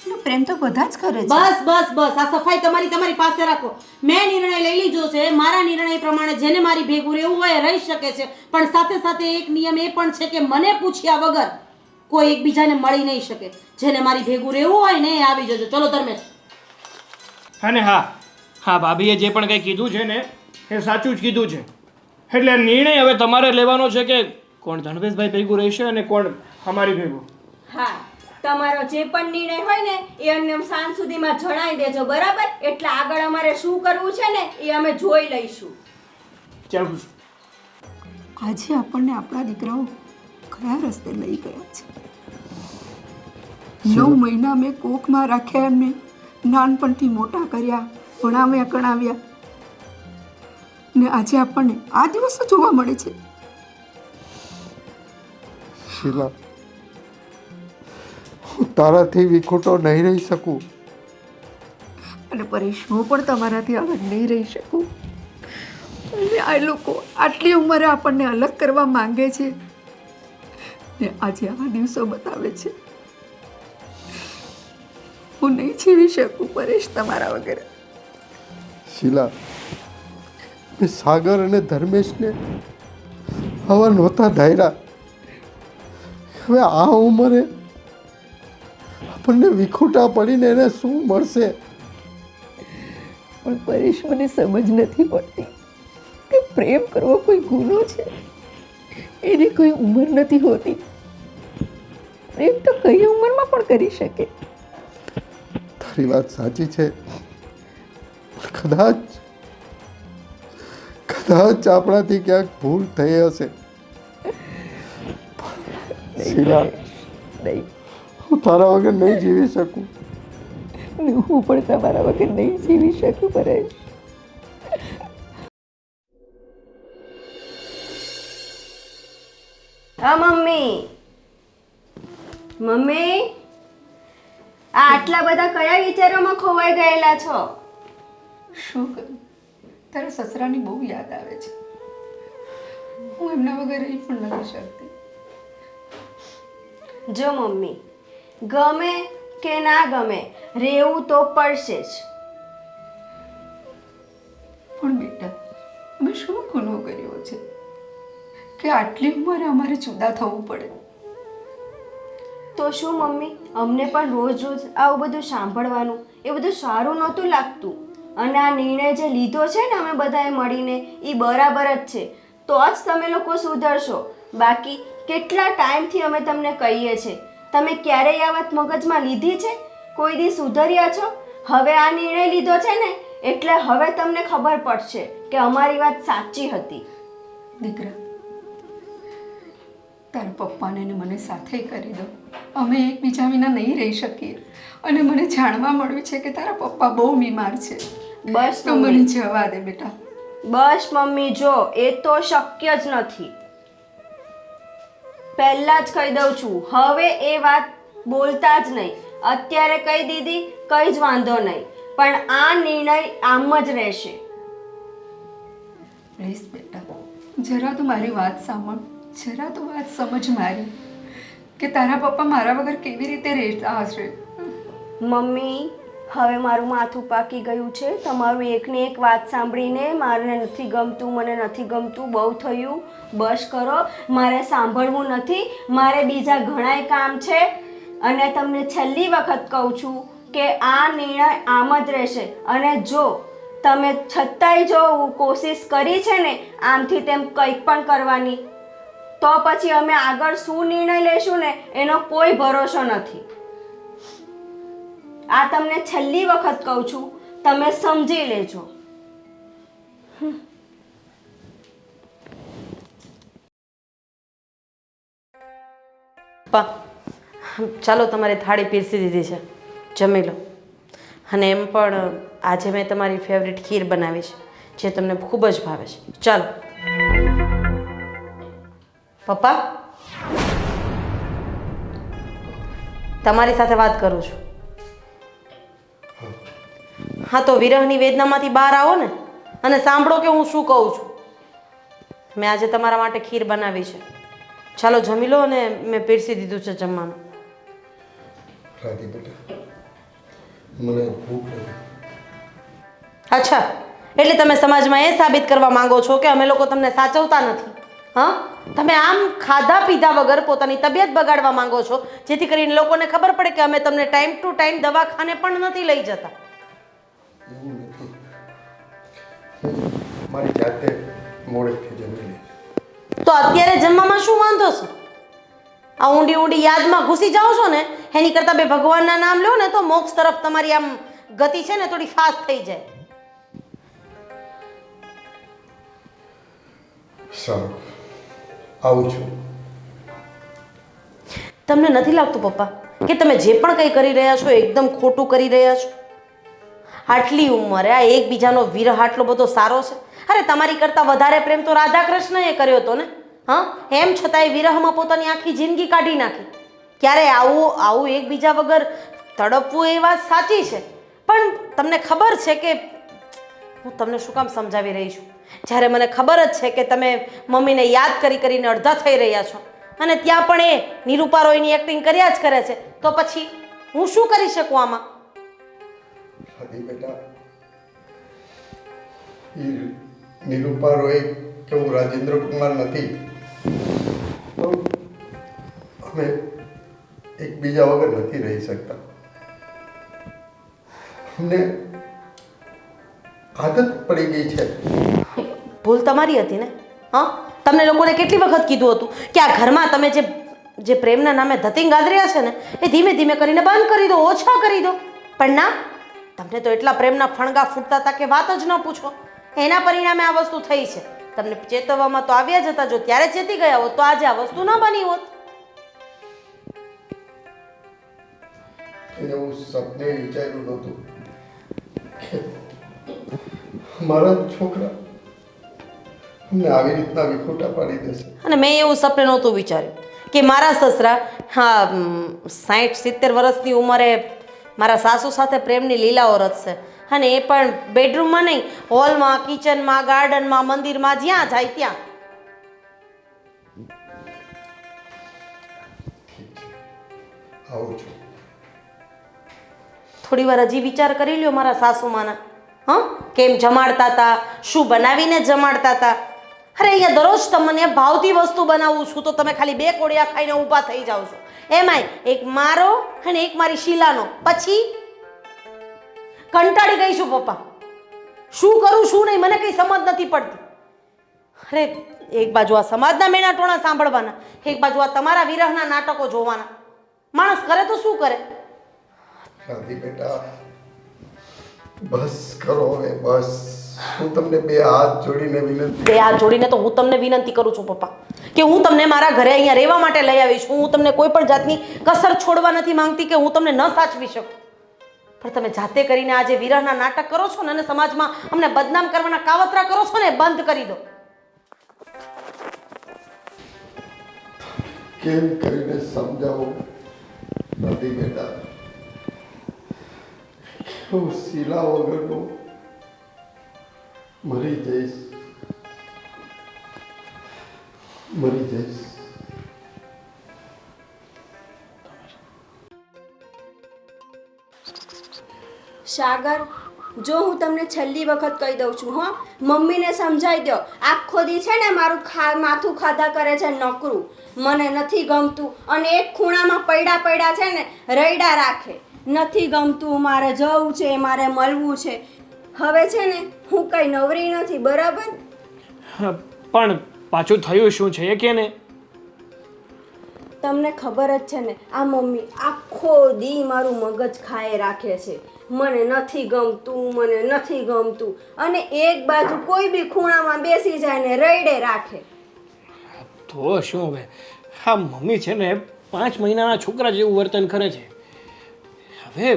એટલે પ્રેમ તો બધા જ કરે છે. બસ બસ બસ, આ સફાઈ તમારી પાસે રાખો. મેં નિર્ણય લઈ લીધો છે. મારા નિર્ણય પ્રમાણે જેને મારી ભેગું રહેવું હોય એ રહી શકે છે, પણ સાથે સાથે એક નિયમ એ પણ છે કે મને પૂછ્યા વગર કોઈ એકબીજાને મળી નહીં શકે. જેને મારી ભેગું રહેવું હોય ને એ આવી જજો. ચલો ધર્મેશ. અને હા ભાભીએ જે પણ કંઈ કીધું છે ને એ સાચું જ કીધું છે. એટલે નિર્ણય હવે તમારે લેવાનો છે કે કોણ ધનવેશભાઈ ભેગું રહેશે અને કોણ અમારી ભેગું. હા, તમારો જે પણ નિર્ણય હોય ને એ અમને સાંજ સુધીમાં જણાવી દેજો, બરાબર? એટલે આગળ અમારે શું કરવું છે ને એ અમે જોઈ લઈશું. ચાલ આજે આપણને આપણા દીકરાઓ કયા રસ્તે લઈ ગયા છે. 9 મહિના મેં કોખમાં રાખ્યા, એમને નાનપણથી મોટા કર્યા, ભણાવ્યા કણાવ્યા, ને આજે આપણને આ દિવસો જોવા મળે છે. શીલા, હું તારાથી વિખૂટો નહીં રહી શકું. અને પરેશ, હું પણ તમારાથી અલગ નહીં રહી શકું. અને આ લોકો આટલી ઉંમરે આપણને અલગ કરવા માંગે છે, ને આજે આ દિવસો બતાવે છે. હું નહીં જીવી શકું પરેશ તમારા વગર. શીલા, મેં સાગર અને ધર્મેશને આવા નહોતા ધાર્યા. હવે આ ઉંમરે આપણને વિખૂટા પડીને એને શું મળશે? પણ પરેશ, મને સમજ નથી પડતી કે પ્રેમ કરવો કોઈ ગુનો છે. એની કોઈ ઉંમર નથી હોતી. પ્રેમ તો કઈ ઉંમરમાં પણ કરી શકે. તારી વાત સાચી છે. કદાચ આપણાથી ક્યાંક ભૂલ થઈ હશે. શીલા, નહીં, હું તારા વગર નહીં જીવી શકું. ને હું પણ તમારા વગર નહીં જીવી શકું પરેશ. હા મમ્મી, મમ્મી, આ આટલા બધા કયા વિચારોમાં ખોવાઈ ગયેલા છો? શું કરું, તારા સસરાની બહુ યાદ આવે છે. હું એમના વગર રહી પણ નથી શકતી. જો મમ્મી, ગમે કે ના ગમે, રહેવું તો પડશે જ. પણ બેટા, અમે શું ગુનો કર્યો છે કે આટલી ઉંમરે અમારે જુદા થવું પડે? તો શું મમ્મી, અમને પણ રોજ રોજ આવું બધું સાંભળવાનું એ બધું સારું નહોતું લાગતું. અને આ નિર્ણય જે લીધો છે ને અમે બધાએ મળીને એ બરાબર જ છે. તો જ તમે લોકો સુધરશો. બાકી કેટલા ટાઈમથી અમે તમને કહીએ છીએ, તમે ક્યારેય આ વાત મગજમાં લીધી છે? કોઈ દી સુધર્યા છો? હવે આ નિર્ણય લીધો છે ને એટલે હવે તમને ખબર પડશે કે અમારી વાત સાચી હતી. દીકરા, તારા પપ્પાને ને મને સાથે કરી દો. અમે એકબીજા વિના નહીં રહી શકીએ. અને મને જાણવા મળ્યું છે કે તારા પપ્પા બહુ બીમાર છે. બસ તો મને જવા દે બેટા. બસ મમ્મી, જો એ તો શક્ય જ નથી. પહેલા જ કહી દઉં છું, હવે એ વાત બોલતા જ નહીં. અત્યારે કહી દીધી, કઈ જ વાંધો નહીં, પણ આ નિર્ણય આમ જ રહેશે. પ્લીઝ બેટા, જરા તો મારી વાત સાંભળ, જરા તો વાત સમજ મારી કે તારા પપ્પા મારા વગર કેવી રીતે રહેતા હશે. મમ્મી, હવે મારું માથું પાકી ગયું છે. તમારું એકને એક વાત સાંભળીને મારે નથી ગમતું, મને નથી ગમતું, બહુ થયું. બસ કરો, મારે સાંભળવું નથી. મારે બીજા ઘણાય કામ છે. અને તમને છેલ્લી વખત કહું છું કે આ નિર્ણય આમ જ રહેશે. અને જો તમે છતાંય જો કોશિશ કરી છે ને આમથી તેમ કંઈક પણ કરવાની, તો પછી અમે આગળ શું નિર્ણય લેશું ને એનો કોઈ ભરોસો નથી. આ તમને છેલ્લી વખત કહું છું, તમે સમજી લેજો. ચાલો, તમારી થાળી પીરસી દીધી છે, જમી લો. અને એમ પણ આજે મેં તમારી ફેવરિટ ખીર બનાવી છે, જે તમને ખૂબ જ ભાવે છે. ચાલો પપ્પા, તમારી સાથે વાત કરું છું. હા તો વિરહની વેદનામાંથી બહાર આવો ને અને સાંભળો કે હું શું કહું છું. મેં આજે તમારા માટે ખીર બનાવી છે. ચાલો જમી લો અને મેં પીરસી દીધું છે જમવાનું. રાધી બેટા, મને ભૂખ નથી. અચ્છા, એટલે તમે સમાજમાં એ સાબિત કરવા માંગો છો કે અમે લોકો તમને સાચવતા નથી? હા, તમે આમ ખાધા પીધા વગર પોતાની તબિયત બગાડવા માંગો છો જેથી કરીને લોકોને ખબર પડે કે અમે તમને ટાઈમ ટુ ટાઈમ દવાખાને પણ નથી લઈ જતા. એવું નથી. હું મારી જાતે મોડેથી જમી લઈશ. તો અત્યારે જમવામાં શું વાંધો છે? આ ઊંડી ઊંડી યાદમાં ઘૂસી જાઓ છો ને એની કરતાં બે ભગવાનના નામ લો ને તો મોક્ષ તરફ તમારી આમ ગતિ છે ને થોડી ફાસ્ટ થઈ જાય. સારું, આવું છું. તમને નથી લાગતું પપ્પા કે તમે જે પણ કંઈ કરી રહ્યા છો એકદમ ખોટું કરી રહ્યા છો? આટલી ઉંમરે આ એકબીજાનો વિરહ આટલો બધો સારો છે? અરે તમારી કરતાં વધારે પ્રેમ તો રાધા કૃષ્ણએ કર્યો હતો ને. હા, એમ છતાંય વિરહમાં પોતાની આખી જિંદગી કાઢી નાખી. ક્યારે આવું એકબીજા વગર તડપવું એ વાત સાચી છે, પણ તમને ખબર છે કે હું તમને શું કામ સમજાવી રહી છું? જ્યારે મને ખબર જ છે કે તમે મમ્મીને યાદ કરીને અડધા થઈ રહ્યા છો અને ત્યાં પણ એ નિરૂપા રોયની એક્ટિંગ કર્યા જ કરે છે, તો પછી હું શું કરી શકું આમાં? રાધી બેટા, એ નિરૂપા રોય કે હું રાજેન્દ્ર કુમાર નથી, પણ અમે એકબીજા વગર નથી રહી શકતા. અમને આદત પડી ગઈ છે. ભૂલ તમારી હતી ને? હા, તમને લોકોને કેટલી વખત કીધું હતું કે આ ઘરમાં તમે જે પ્રેમના નામે ધતિંગ ગાદર્યા છે ને એ ધીમે ધીમે કરીને બંધ કરી દો, ઓછા કરી દો. પણ ના, તમને તો એટલા પ્રેમના ફણગા ફૂટતા હતા કે વાત જ ન પૂછો. એના પરિણામે આ વસ્તુ થઈ છે. તમને ચેતવવામાં તો આવ્યા જ હતા. જો ત્યારે ચેતી ગયા હોત તો આજે આ વસ્તુ ન બની હોત. એને હું સપને વિચાર્યું નહોતું કે મારા છોકરા અમને આવી રીતના વિખૂટા પાડી દેશે. અને મેં એવું સપને નહોતું વિચાર્યું કે મારા સસરા 60-70 વર્ષની ઉંમરે મારા સાસુ સાથે પ્રેમની લીલાઓ રચશે, અને એ પણ બેડરૂમમાં નહીં, હોલમાં, કિચનમાં, ગાર્ડનમાં, મંદિરમાં, જ્યાં જાય ત્યાં. આવું છું. થોડી વાર હજી વિચાર કરી લ્યો મારા સાસુમાના. હા, કેમ જમાડતા હતા, શું બનાવીને જમાડતા હતા. અરે અહીંયા દરરોજ તમને ભાવતી વસ્તુ બનાવું છું તો તમે ખાલી 2 કોળિયા ખાઈને ઊભા થઈ જાઓ છો. એમાંય એક મારો અને એક મારી શીલાનો. પછી કંટાળી ગઈ છું પપ્પા. શું કરું શું નહીં મને કંઈ સમજ નથી પડતી. અરે એક બાજુ આ સમાજના મેણા ટોણા સાંભળવાના, એક બાજુ આ તમારા વિરહના નાટકો જોવાના. માણસ કરે તો શું કરે? રાધી બેટા, બસ કરો હવે, બસ. હું તમને 2 હાથ જોડીને વિનંતી. 2 હાથ જોડીને તો હું તમને વિનંતી કરું છું પપ્પા કે હું તમને મારા ઘરે અહીંયા રહેવા માટે લઈ આવી છું. હું તમને કોઈ પણ જાતની કસર છોડવા નથી માંગતી કે હું તમને ન સાચવી શકું. પણ તમે જાતે કરીને આજે વિરહના નાટક કરો છો ને અને સમાજમાં અમને બદનામ કરવાના કાવતરા કરો છો ને, એ બંધ કરી દો. કેમ કરીને સમજાવું રાધી બેટા? હું શીલા વગરનો મરી જઈશ. સાગર, જો હું તમને છેલ્લી વખત કહી દઉં છું, હો, મમ્મીને સમજાવી દો. આખો દી છે ને મારું માથું ખાધા કરે છે નકરું. મને નથી ગમતું અને એક ખૂણામાં પડ્યા છે ને રૈડા રાખે. નથી ગમતું, મારે જવું છે, મારે મળવું છે. હવે છે ને હું કઈ નવરી નથી, બરાબર? પણ પાછું થયું શું છે એ કે ને? તમને ખબર જ છે ને, આ મમ્મી આખો દી મારું મગજ ખાએ રાખે છે. મને નથી ગમતું અને એક બાજુ કોઈ બી ખૂણામાં બેસી જાય ને રૈડે રાખે. તો શું હવે, હા મમ્મી છે ને 5 મહિનાના છોકરા જેવું વર્તન કરે છે. હવે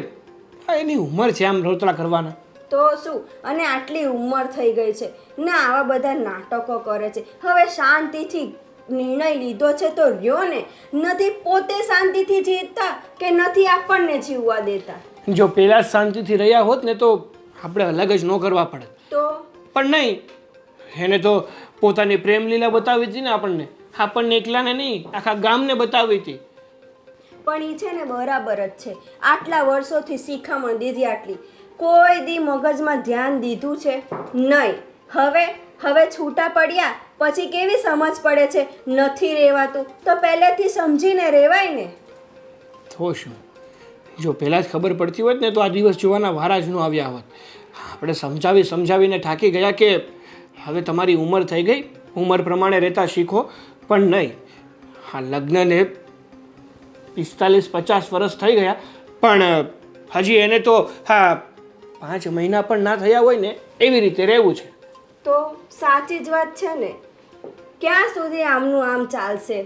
એની ઉંમર છે આમ રોતડા કરવાના. તો શું, અને આટલી ઉંમર થઈ ગઈ છે ને આવા બધા નાટકો કરે છે. હવે શાંતિથી નિર્ણય લીધો છે તો રહ્યો ને. નથી પોતે શાંતિથી જીવતા કે નથી આપણને જીવવા દેતા. જો પહેલા જ શાંતિથી રહ્યા હોત ને તો આપણે અલગ જ ન કરવા પડે. તો પણ નહીં, એને તો પોતાની પ્રેમ લીલા બતાવી હતી ને આપણને એકલાને નહીં આખા ગામને બતાવી હતી. પણ એ છે ને બરાબર જ છે. આટલા વર્ષોથી શિખામણ દીધી આટલી, કોઈ દી મગજમાં ધ્યાન દીધું છે નહીં. હવે છૂટા પડ્યા પછી કેવી સમજ પડે છે નથી રહેવાતું, તો પહેલેથી સમજીને રહેવાય ને. તો શું, જો પહેલાં જ ખબર પડતી હોત ને તો આ દિવસ જોવાના વારા જ ન આવ્યા હોત. આપણે સમજાવીને થાકી ગયા કે હવે તમારી ઉંમર થઈ ગઈ, ઉંમર પ્રમાણે રહેતા શીખો. પણ નહીં, હા લગ્નને 45-50 વર્ષ થઈ ગયા પણ હજી એને તો 5 મહિના પણ ના થયા હોય ને એવી રીતે રહેવું છે. તો સાચી જ વાત છે ને. ક્યાં સુધી આમનું આમ ચાલશે?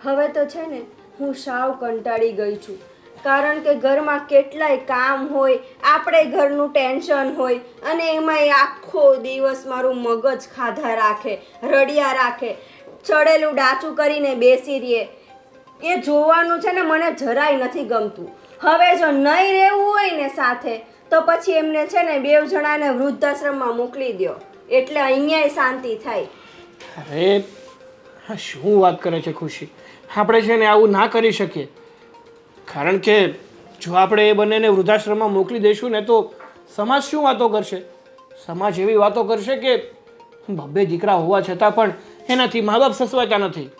હવે તો છે ને હું સાવ કંટાળી ગઈ છું. કારણ કે ઘરમાં કેટલાય કામ હોય, આપણે ઘરનું ટેન્શન હોય, અને એમાંય આખો દિવસ મારું મગજ ખાધા રાખે, રડ્યા રાખે, ચડેલું ડાચું કરીને બેસી રહે. એ જોવાનું છે ને મને જરાય નથી ગમતું. હવે જો નહીં રહેવું હોય ને સાથે, તો પછી એમને છે ને 2 જણાને વૃદ્ધાશ્રમમાં મોકલી દો, એટલે અહીંયાય શાંતિ થાય. અરે શું વાત કરે છે ખુશી, આપણે છે ને આવું ના કરી શકીએ. કારણ કે જો આપણે એ બંનેને વૃદ્ધાશ્રમમાં મોકલી દઈશું ને તો સમાજ શું વાતો કરશે? સમાજ એવી વાતો કરશે કે 2 દીકરા હોવા છતાં પણ એનાથી મા બાપ સસવાતા નથી.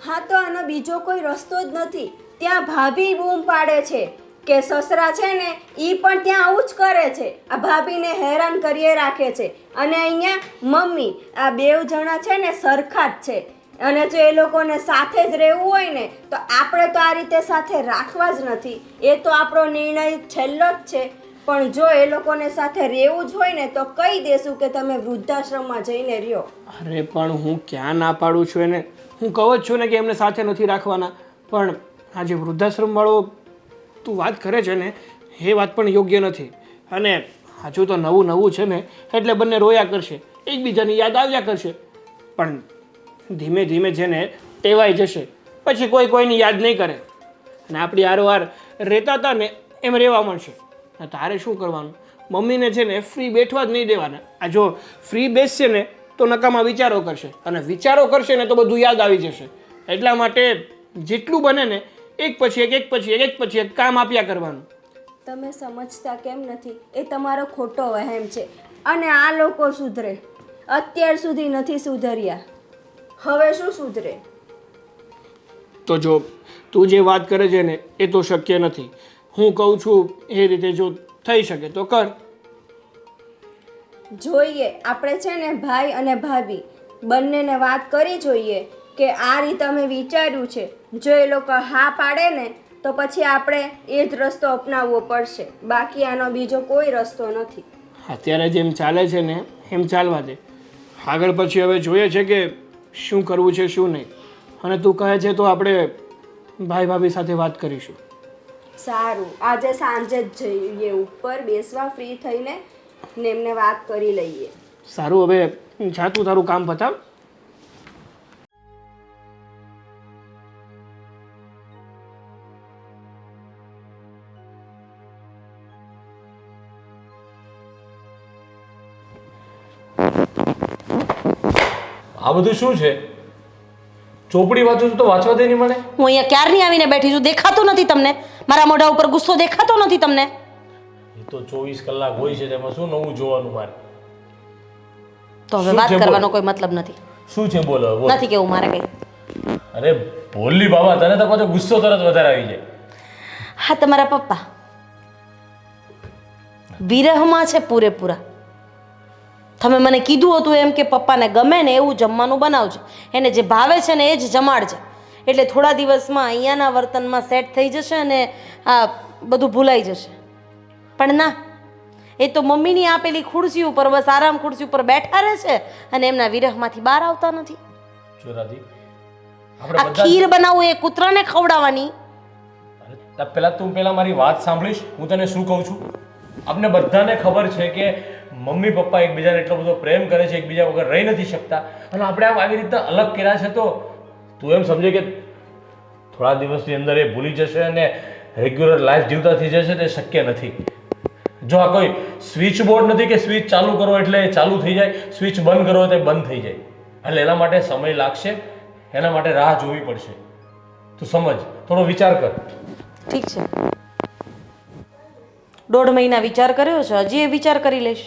હા તો આનો બીજો કોઈ રસ્તો જ નથી. ત્યાં ભાભી બૂમ પાડે છે કે સસરા છે ને એ પણ ત્યાં આવું જ કરે છે, આ ભાભીને હેરાન કરીએ રાખે છે. અને અહીંયા મમ્મી, આ 2 જણા છે ને સરખા જ છે. અને જો એ લોકોને સાથે જ રહેવું હોય ને તો આપણે તો આ રીતે સાથે રાખવા જ નથી. એ તો આપણો નિર્ણય છેલ્લો જ છે. પણ જો એ લોકોને સાથે રહેવું જ હોય ને તો કહી દેશું કે તમે વૃદ્ધાશ્રમમાં જઈને રહ્યો. અરે પણ હું ક્યાં ના પાડું છું એને? હું કહું જ છું ને કે એમને સાથે નથી રાખવાના. પણ આ જે વૃદ્ધાશ્રમવાળો તું વાત કરે છે ને એ વાત પણ યોગ્ય નથી. અને હજુ તો નવું છે ને એટલે બંને રોયા કરશે, એકબીજાની યાદ આવ્યા કરશે. પણ ધીમે ધીમે છે ને ટેવાઈ જશે, પછી કોઈની યાદ નહીં કરે. અને આપણી આરોવાર રહેતા હતા ને એમ રહેવા મળશે. તારે શું કરવાનું? મમ્મીને છે ને ફ્રી બેઠવા જ નહીં દેવાના. આ જો ફ્રી બેસશે ને તો નકામા વિચારો કરશે, અને વિચારો કરશે ને તો બધું યાદ આવી જશે. એટલા માટે જેટલું બને ને એક પછી એક કામ આપ્યા કરવાનું. તમે સમજતા કેમ નથી? એ તમારો ખોટો વહેમ છે. અને આ લોકો સુધરે? અત્યાર સુધી નથી સુધર્યા, હવે શું સુધરે? તો જો તું જે વાત કરે છે ને એ તો શક્ય નથી. હું કહું છું એ રીતે જો થઈ શકે તો કર. જોઈએ, આપણે છે ને ભાઈ અને ભાભી બંનેને વાત કરી જોઈએ કે આ રીતે અમે વિચાર્યું છે. જો એ લોકો હા પાડે ને તો પછી આપણે એ જ રસ્તો અપનાવવો પડશે. બાકી આનો બીજો કોઈ રસ્તો નથી. અત્યારે જેમ ચાલે છે ને એમ ચાલવા દે. આગળ પછી હવે જોઈએ છે કે શું કરવું છે શું નહીં. અને તું કહે છે તો આપણે ભાઈ ભાભી સાથે વાત કરીશું. સારું, આજે સાંજે જ જઈએ ઉપર બેસવા ફ્રી થઈને ને એમને વાત કરી લઈએ. સારું, હવે જા તું તારું કામ પતાવ. આ બધું શું છે? ચોપડી વાંચું છું તો વાંચવા દે નહીં મળે? હું અહીંયા ક્યારની આવીને બેઠી છું, દેખાતું નથી તમને? મારા મોઢા ઉપર ગુસ્સો દેખાતો નથી તમને? એ તો 24 કલાક હોય છે, તેમાં શું નવું જોવાનું મારે? તો હવે શું વાત છે કરવાનો બોલ? કોઈ મતલબ નથી. શું છે બોલો બોલ. નથી કેવું મારે કઈ. અરે ભોલી બાબા, તને તો પાછો ગુસ્સો તરત વધારે આવી જાય. હા, તમારા પપ્પા વિરહમાં છે પૂરેપૂરા. તમે મને કીધું હતું એમ કે પપ્પાને ગમે ને એવું જમવાનું બનાવજો, એને જે ભાવે છે ને એ જ જમાડજે, એટલે થોડા દિવસમાં અહીંયાના વર્તનમાં સેટ થઈ જશે અને આ બધું ભૂલાઈ જશે. પણ ના, એ તો મમ્મીની આપેલી ખુરશી ઉપર બસ આરામ ખુરશી ઉપર બેઠા રહે છે અને એમના વિરહમાંથી બહાર આવતા નથી. જો રાધી, આ ખીર બનાવવું એ કૂતરાને ખવડાવવાની. તું પેલા મારી વાત સાંભળીશ? હું તને શું કહું છું? આપણે બધાને ખબર છે કે મમ્મી પપ્પા એકબીજાને એટલો બધો પ્રેમ કરે છે, એકબીજા વગર રહી નથી શકતા, અને આપણે આવી રીતે અલગ કર્યા છે. તો તું એમ સમજે કે થોડા દિવસની અંદર એ ભૂલી જશે અને રેગ્યુલર લાઈફ જીવતા થઈ જશે? તે શક્ય નથી. જો આ કોઈ સ્વિચ બોર્ડ નથી કે સ્વિચ ચાલુ કરો એટલે એ ચાલુ થઈ જાય, સ્વિચ બંધ કરો એટલે બંધ થઈ જાય. એટલે એના માટે સમય લાગશે, એના માટે રાહ જોવી પડશે. તું સમજ, થોડો વિચાર કર. ઠીક છે, 1.5 મહિના વિચાર કર્યો છે, હજી એ વિચાર કરી લઈશ.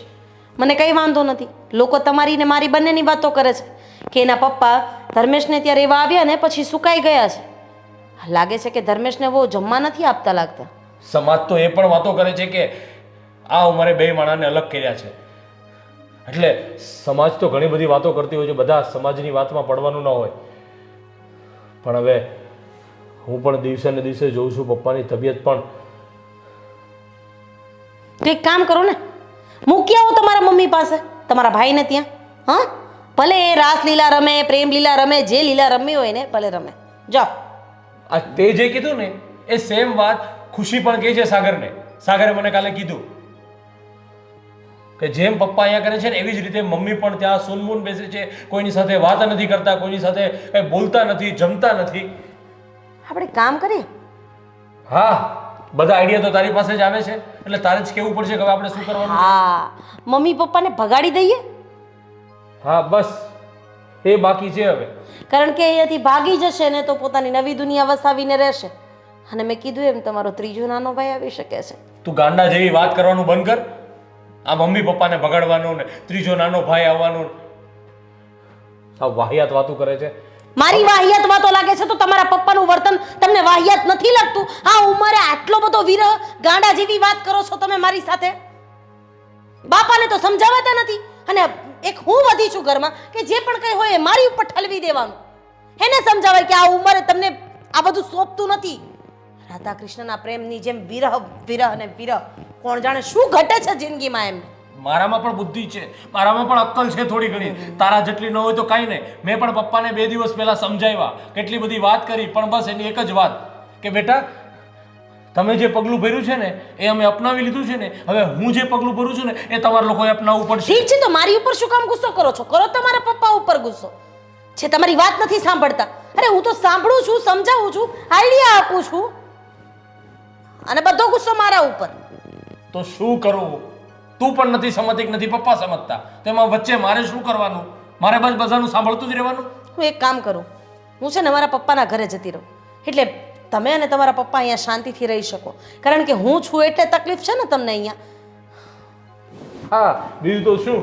મને કંઈ વાંધો નથી. લોકો તમારી ને મારી બંનેની વાતો કરે છે કે એના પપ્પા ધર્મેશને ત્યાં રહેવા આવ્યા ને પછી સુકાઈ ગયા છે. લાગે છે કે ધર્મેશને બહુ જમવા નથી આપતા લાગતા. સમાજ તો એ પણ વાતો કરે છે કે આ ઉંમરે બે માણસને અલગ કર્યા છે. એટલે સમાજ તો ઘણી બધી વાતો કરતી હોય છે, બધા સમાજની વાતમાં પડવાનું ન હોય. પણ હવે હું પણ દિવસે ને દિવસે જોઉં છું પપ્પાની તબિયત પણ. તો એક કામ કરો ને, મૂકી આવો તમારા મમ્મી પાસે, તમારા ભાઈને ત્યાં. હા, ભલે એ રાસલીલા રમે, પ્રેમ લીલા રમે, જે લીલા રમવી હોય ને ભલે રમે. જાઓ. આ તે જે કીધું ને એ સેમ વાત ખુશી પણ કહે છે સાગરને. સાગરે મને કાલે કીધું કે જેમ પપ્પા અહીંયા કરે છે ને એવી જ રીતે મમ્મી પણ ત્યાં સૂનમૂન બેસે છે, કોઈની સાથે વાત નથી કરતા, કોઈની સાથે કઈ બોલતા નથી, જમતા નથી. આપણે કામ કરીએ. હા, બધા આઈડિયા તો તારી પાસે જ આવે છે, એટલે તારે જ કેવું પડશે કે હવે આપણે શું કરવાનું. હા, મમ્મી પપ્પાને ભગાડી દઈએ. હા, બસ એ બાકી છે હવે. કારણ કે અહીંયાથી ભાગી જશે ને તો પોતાની નવી દુનિયા વસાવીને રહેશે. અને મેં કીધું એમ તમારો ત્રીજો નાનો ભાઈ આવી શકે છે. તું ગાંડા જેવી વાત કરવાનું બંધ કર. આ મમ્મી પપ્પાને બગાડવાનું ને ત્રીજો નાનો ભાઈ આવવાનું, આ વાહિયાત વાતું કરે છે. મારી વાહિયાત વાતો લાગે છે તો તમારા પપ્પાનું વર્તન તમને વાહિયાત નથી લાગતું? આ ઉંમરે આટલો બધો વિરહ, ગાંડા જેવી વાત કરો છો તમે મારી સાથે. બાપાને તો સમજાવતા નથી. અને એક હું વધી છું ઘરમાં કે જે પણ કંઈ હોય એ મારી ઉપર ઠલવી દેવાનું. એને સમજાવાય કે આ ઉંમરે તમને આ બધું સોંપતું નથી. રાધા કૃષ્ણના પ્રેમની જેમ વિરહ વિરહ અને વિરહ, કોણ જાણે શું ઘટે છે જિંદગીમાં એમને. મારામાં પણ બુદ્ધિ છે, મારામાં પણ અક્કલ છે થોડી ઘણી. તારા જેટલી ન હોય તો કાંઈ નહીં. મેં પણ પપ્પાને 2 દિવસ પહેલા સમજાવ્યા, કેટલી બધી વાત કરી, પણ બસ એની એક જ વાત કે બેટા તમે જે પગલું ભર્યું છે ને એ અમે અપનાવી લીધું છે ને, હવે હું જે પગલું ભરું છું ને એ તમારા લોકોએ અપનાવવું પડશે. ઠીક છે, તો મારી ઉપર શું કામ ગુસ્સો કરો છો? કરો તમારા પપ્પા ઉપર ગુસ્સો. છે તમારી વાત નથી સાંભળતા. અરે હું તો સાંભળું છું, સમજાવું છું, આઈડિયા આપું છું, અને બધો ગુસ્સો મારા ઉપર. તો શું કરવું? તું પણ નથી સમજતી કે નથી પપ્પા સમજતા, તો એમાં વચ્ચે મારે શું કરવાનું? મારે બસ બધાનું સાંભળતું જ રહેવાનું? હું એક કામ કરું, હું છે ને મારા પપ્પાના ઘરે જતી રહું, એટલે તમે અને તમારા પપ્પા અહીંયા શાંતિથી રહી શકો. કારણ કે હું છું એટલે તકલીફ છે ને તમને અહીંયા. હા, બીજું તો શું?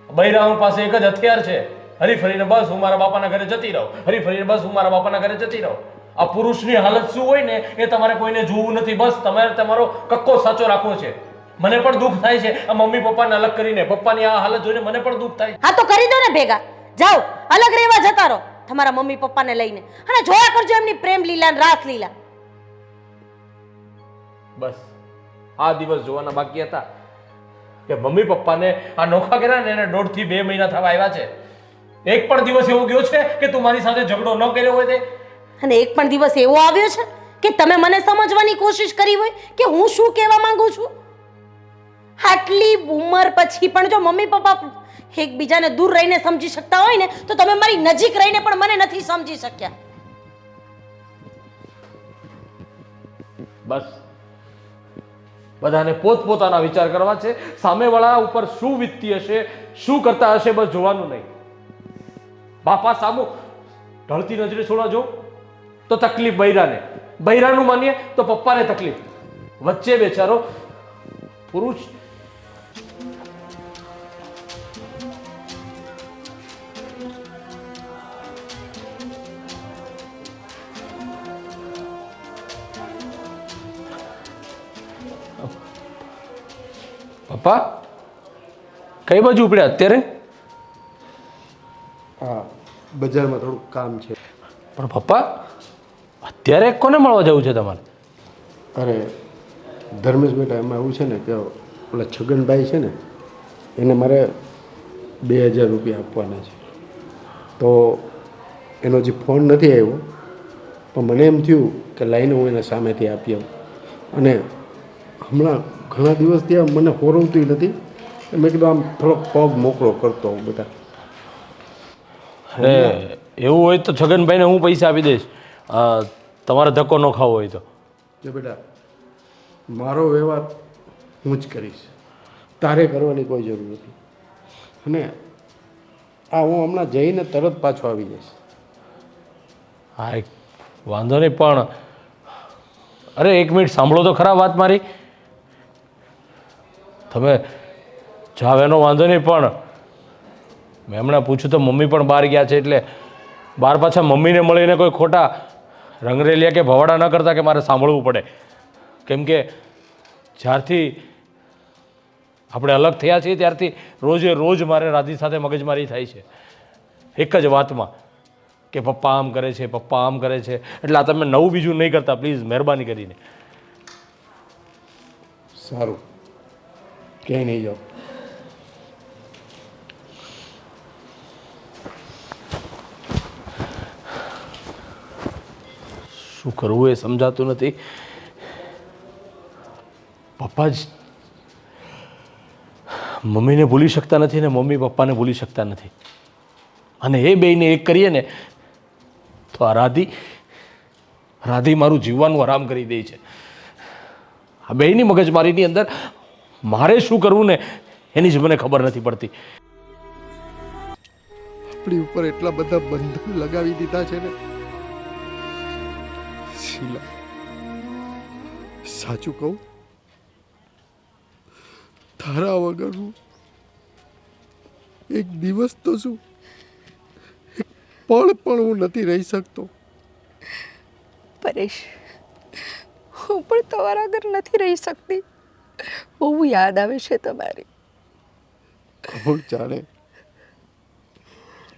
બૈરાઓ પાસે એક જ હથિયાર છે, હરીફરીને બસ હું મારા બાપાના ઘરે જતી રહું, હરીફરીને બસ હું મારા બાપાના ઘરે જતી રહું. આ પુરુષની હાલત શું હોય ને એ તમારે કોઈને જોવું નથી. બસ તમારે તમારો કક્કો સાચો રાખવો છે. મને પણ દુઃખ થાય છે આ મમ્મી પપ્પાને અલગ કરીને, પપ્પાની આ હાલત જોઈને મને પણ દુઃખ થાય. હા તો કરી દો ને ભેગા, જાઓ અલગ રહેવા જતા રહો તમારા મમ્મી પપ્પાને લઈને, અને જોયા કરજો એમની પ્રેમ લીલા ને રાસ લીલા. બસ આ દિવસ જોવાના બાકી હતા કે મમ્મી પપ્પાને આ નોખા કર્યા ને એને 1.5 થી 2 મહિના થવા આવ્યા છે. એક પણ દિવસ એવો ગયો છે કે તું મારી સાથે ઝઘડો ન કર્યો હોય તે? અને એક પણ દિવસ એવો આવ્યો છે કે તમે મને સમજવાની કોશિશ કરી હોય કે હું શું કહેવા માંગુ છું? આટલી ઉંમર પછી પણ જો મમ્મી પપ્પા એકબીજાને દૂર રહીને સમજી શકતા હોય ને તો તમે મારી નજીક રહીને પણ મને નથી સમજી શક્યા. બસ બધાને પોતપોતાના વિચાર કરવા છે. સામેવાળા ઉપર શું વીતતી હશે, શું કરતા હશે, બસ જોવાનું નહીં. બાપા સામું ઢળતી નજરે છોડા જો તો તકલીફ બૈરાને, બૈરાનું માનીએ તો પપ્પાને તકલીફ. વચ્ચે બેચારો પુરુષ. પપ્પા કઈ બાજુ ઉપડ્યા અત્યારે? હા, બજારમાં થોડુંક કામ છે. પણ પપ્પા અત્યારે કોને મળવા જવું છે તમારે? અરે ધર્મેશ બેટા, એમાં એવું છે ને કે ઓલા છગનભાઈ છે ને એને મારે 2000 રૂપિયા આપવાના છે. તો એનો જે ફોન નથી આવ્યો, પણ મને એમ થયું કે લાઈને હું એને સામેથી આપી આવું. અને હમણાં ઘણા દિવસ ત્યાં મને હોરવતું નથી, મેં કીધું આમ થોડોક પગ મોકળો કરતો હું બેટા. અરે એવું હોય તો છગનભાઈને હું પૈસા આપી દઈશ, તમારે ધક્કો ન ખાવો હોય તો. જો બેટા, મારો વ્યવહાર હું જ કરીશ, તારે કરવાની કોઈ જરૂર નથી. અને હું હમણાં જઈને તરત પાછો આવી જઈશ. હા એક વાંધો નહીં, પણ અરે એક મિનિટ સાંભળો તો ખરા વાત મારી. તમે જાવ એનો વાંધો નહીં, પણ મેં હમણાં પૂછ્યું તો મમ્મી પણ બહાર ગયા છે, એટલે બહાર પાછા મમ્મીને મળીને કોઈ ખોટા રંગરેલિયા કે ભવાડા ન કરતા કે મારે સાંભળવું પડે. કેમ કે જ્યારથી આપણે અલગ થયા છીએ ત્યારથી રોજે રોજ મારે રાધી સાથે મગજમારી થાય છે એક જ વાતમાં કે પપ્પા આમ કરે છે, પપ્પા આમ કરે છે. એટલે આ તમે નવું બીજું નહીં કરતા પ્લીઝ, મહેરબાની કરીને. સારું, ક્યાંય નહીં જાઓ. શું કરવું એ સમજાતું નથી. પપ્પા જ મમ્મીને ભૂલી શકતા નથી ને મમ્મી પપ્પાને ભૂલી શકતા નથી. અને એ બેયને એક કરીએ ને તો આ રાધી મારું જીવવાનું આરામ કરી દે છે. આ બેયની મગજમારીની અંદર મારે શું કરવું ને એની જ મને ખબર નથી પડતી. આપણી ઉપર એટલા બધા બંધન લગાવી દીધા છે ને શીલા, સાચું કહું, તારા વગર હું એક દિવસ તો શું, એક પળ પણ હું નથી રહી શકતો. પરેશ, હું પણ તમારા ઘર નથી રહી શકતી. બહુ યાદ આવે છે તમારી. કોણ જાણે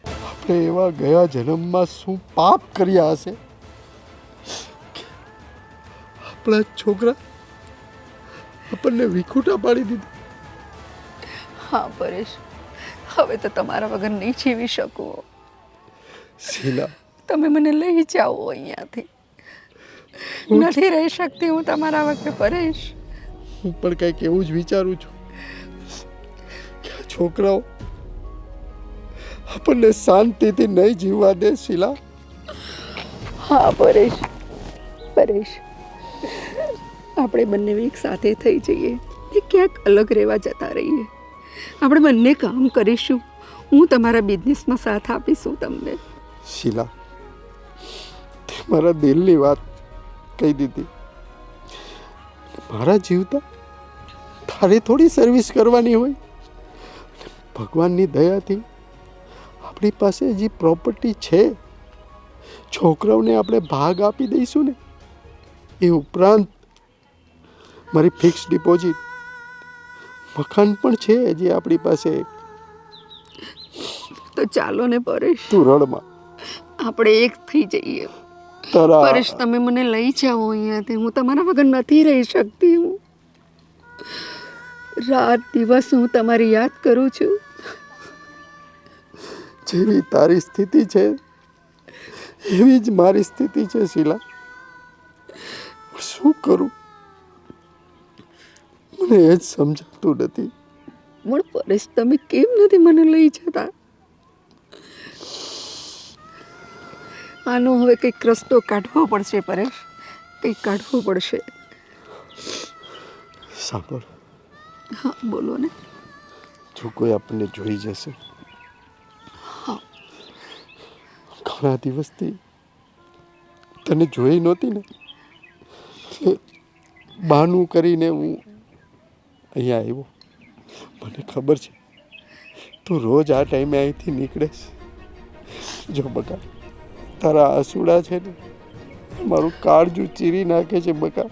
આપણે એવા ગયા જન્મમાં શું પાપ કર્યા હશે કે આપણા છોકરા આપણને વિખૂટા પાડી દીધા. હા પરેશ, હવે તો તમારા વગર નહીં જીવી શકું. શીલા, તમે મને લઈ જાઓ અહીંયાથી. નથી રહી શકતી હું તમારા વગર પરેશ. હું પણ કંઈક એવું જ વિચારું છું કે આ છોકરાઓ આપણને શાંતિથી નહીં જીવવા દે. શીલા, હા પરેશ, પરેશ, આપણે બંને એક સાથે થઈ જઈએ ને ક્યાંક અલગ રહેવા જતા રહીએ. આપણે બંને કામ કરીશું. હું તમારા બિઝનેસમાં સાથ આપીશું તમને. શીલા, તે મારા દિલની વાત કહી દીધી. મારા જીવતા તારે થોડી સર્વિસ કરવાની હોય. ભગવાનની દયાથી આપણી પાસે જે પ્રોપર્ટી છે, છોકરાઓને આપણે ભાગ આપી દઈશું ને, એ ઉપરાંત મારી ફિક્સ ડિપોઝિટ, મકાન પણ છે જે આપણી પાસે. તો ચાલો ને પરેશ, તું રડમાં, આપણે એક થઈ જઈએ. તારા પરેશ, તમે મને લઈ જાઓ અહીંયાથી. હું તમારા વગર નથી રહી શકતી. હું રાત દિવસ હું તમારી યાદ કરું છું. જેવી તારી સ્થિતિ છે એવી જ મારી સ્થિતિ છે. શીલા, શું કરું મને એ જ સમજાતું નથી. પણ પરેશ, તમે કેમ નથી મને લઈ જતા? આનો હવે કંઈક રસ્તો કાઢવો પડશે પરેશ, કંઈક કાઢવું પડશે. સાંભળ, હા બોલો ને. જો કોઈ આપણને જોઈ જશે, ઘણા દિવસથી તને જોઈ નહોતી ને, એટલે બહાનું કરીને હું અહીંયા આવ્યો. મને ખબર છે તું રોજ આ ટાઈમે અહીંથી નીકળે છે. જો બકા, તારા આંસુડા છે ને મારું કાળજું ચીરી નાખે છે. બકા,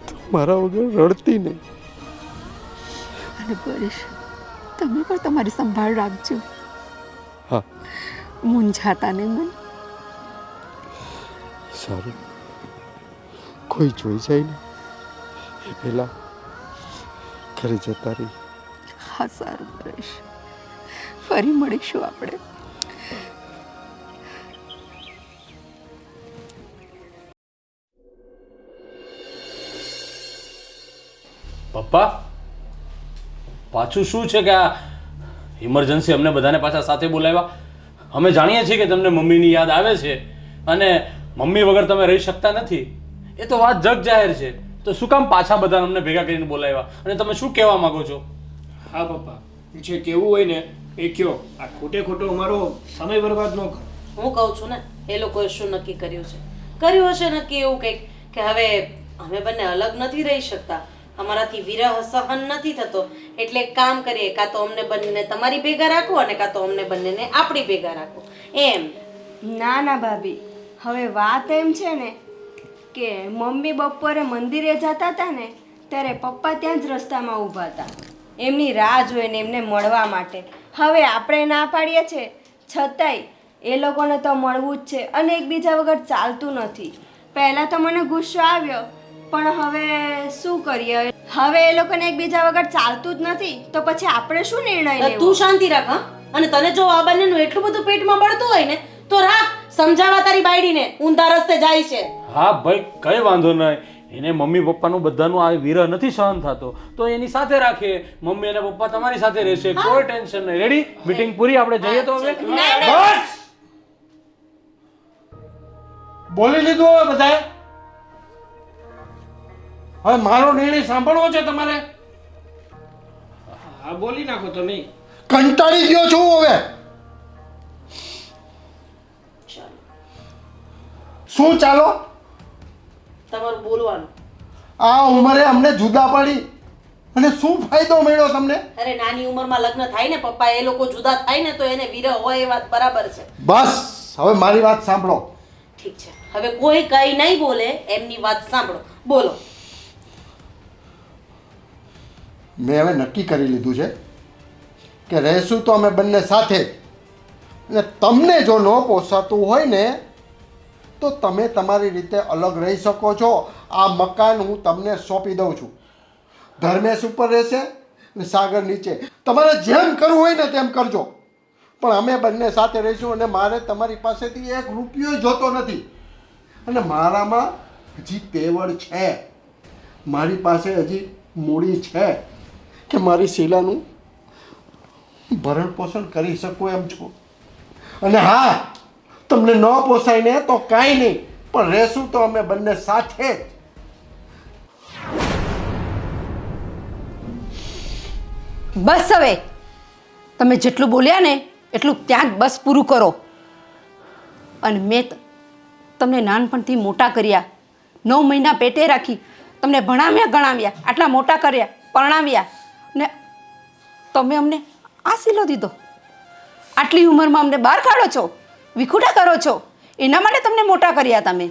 તું મારા વગર રડતી નહીં. અને પરેશ, તમે પણ તમારી સંભાળ રાખજો. હા, મૂંઝાતા નહીં મને. સારું, કોઈ જોઈ જાય ને એ પહેલા ઘરે જતા રહી. હા સારું પરેશ, ફરી મળીશું આપણે. પપ્પા, પાછું શું છે કે આ ઇમરજન્સી અમને બધાને પાછા સાથે બોલાવ્યા? અમે જાણીએ છીએ કે તમને મમ્મીની યાદ આવે છે અને મમ્મી વગર તમે રહી શકતા નથી. એ તો વાત જગ જાહેર છે. તો શું કામ પાછા બધા અમને ભેગા કરીને બોલાવ્યા અને તમે શું કહેવા માંગો છો? હા પપ્પા, જે કેવું હોય ને એ કયો. આ ખોટે ખોટો અમારો સમય બરબાદ ન કરો. હું કહું છું ને, એ લોકોએ શું નક્કી કર્યું છે? કર્યું હશે નક્કી એવું કંઈક કે હવે અમે બંને અલગ નથી રહી શકતા, અમારાથી વિરહ સહન નથી થતો, એટલે એક કામ કરીએ, કાં તો અમને બંનેને તમારી ભેગા રાખો અને કાં તો અમને બંનેને આપણી ભેગા રાખો, એમ. ના ના ભાભી, હવે વાત એમ છે ને કે મમ્મી બપોરે મંદિરે જતા હતા ને ત્યારે પપ્પા ત્યાં જ રસ્તામાં ઊભા હતા, એમની રાહ જોઈને એમને મળવા માટે. હવે આપણે ના પાડીએ છે છતાંય એ લોકોને તો મળવું જ છે અને એકબીજા વગર ચાલતું નથી. પહેલાં તો મને ગુસ્સો આવ્યો, પણ હવે શું કરીએ, હવે એ લોકોને એકબીજા વગર ચાલતું જ નથી તો પછી આપણે શું નિર્ણય લેવો? તું શાંતિ રાખ. હા, અને તને જો આ બંનેનું એટલું બધું પેટમાં બળતું હોય ને તો રાખ, સમજાવવા તારી બાયડીને, ઊંધા રસ્તે જાય છે. હા ભાઈ, કઈ વાંધો નહીં. એને મમ્મી પપ્પાનું બધાનું આ વિરહ નથી સહન થતો તો એની સાથે રાખીએ. મમ્મી અને પપ્પા તમારી સાથે રહેશે, કોઈ ટેન્શન નહીં. રેડી? મીટિંગ પૂરી, આપણે જઈએ તો હવે. બસ બોલી લીધું હવે બધાએ. હવે મારો નિર્ણય સાંભળવો છે તમારે. હા, બોલી નાખો તમે. કંટાળી ગયો છું હવે. શું ચાલો? તમારું બોલવાનું. આ ઉંમરે અમને જુદા પાડી અને શું ફાયદો મળ્યો તમને? અરે નાની ઉંમરમાં લગ્ન થાય ને પપ્પા, એ લોકો જુદા થાય ને તો એને વિરહ હોય, એ વાત બરાબર છે. બસ હવે મારી વાત સાંભળો. ઠીક છે, હવે કોઈ કઈ નહીં બોલે, એમની વાત સાંભળો. બોલો. મેં હવે નક્કી કરી લીધું છે કે રહેશું તો અમે બંને સાથે જ. અને તમને જો ન પોસાતું હોય ને તો તમે તમારી રીતે અલગ રહી શકો છો. આ મકાન હું તમને સોંપી દઉં છું. ધર્મેશ ઉપર રહેશે અને સાગર નીચે. તમારે જેમ કરવું હોય ને તેમ કરજો, પણ અમે બંને સાથે રહીશું. અને મારે તમારી પાસેથી એક રૂપિયો જોતો નથી. અને મારામાં હજી તેવડ છે, મારી પાસે હજી મૂડી છે કે મારી શીલાનું ભરણ પોષણ કરી શકું એમ છું. અને હા, તમને ન પોસાય ને તો કાંઈ નહીં, પણ રહેશું તો અમે બંને સાથે જ. બસ હવે તમે જેટલું બોલ્યા ને એટલું ત્યાં જ બસ પૂરું કરો. અને મેં તમને નાનપણથી મોટા કર્યા, 9 મહિના પેટે રાખી, તમને ભણાવ્યા ગણાવ્યા, આટલા મોટા કર્યા, પરણાવ્યા, ને તમે અમને આ સિલો દીધો. આટલી ઉંમરમાં અમને બહાર કાઢો છો, વિખુટા કરો છો. એના માટે તમને મોટા કર્યા. તમે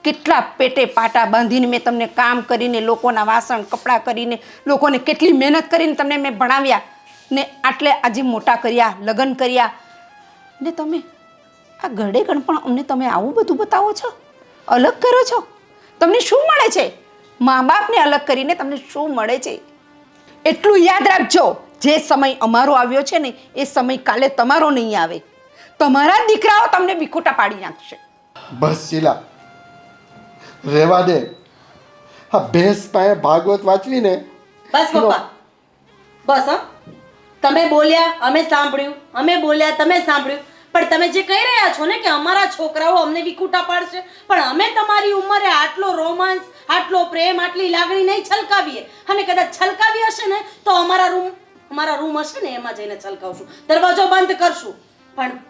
કેટલા પેટે પાટા બાંધીને મેં તમને કામ કરીને, લોકોના વાસણ કપડાં કરીને, લોકોને કેટલી મહેનત કરીને તમને મેં ભણાવ્યા ને આટલે આજે મોટા કર્યા, લગ્ન કર્યા. ને તમે આ ઘરડે પણ અમને તમે આવું બધું બતાવો છો, અલગ કરો છો. તમને શું મળે છે? મા બાપને અલગ કરીને તમને શું મળે છે? એટલું યાદ રાખજો, જે સમય અમારો આવ્યો છે ને એ સમય કાલે તમારો નહીં આવે. તમારા દીકરાઓ તમને વિખુટા પાડી નાખશે. બસ શીલા, રહેવા દે. હા, ભેંસ પાસે ભાગવત વાંચવીને. બસ પપ્પા, બસ. હા, તમે બોલ્યા અમે સાંભળ્યું, અમે બોલ્યા તમે સાંભળ્યું, પણ તમે જે કહી રહ્યા છો ને કે અમારા છોકરાઓ અમને વિખુટા પાડશે, પણ અમે તમારી ઉંમરે આટલો રોમાંસ, આટલો પ્રેમ, આટલી લાગણી નહીં છલકાવીએ. અને કદાચ છલકાવી હશે ને તો અમારા રૂમ હશે ને એમાં જઈને છલકાવશું, દરવાજો બંધ કરશું. પણ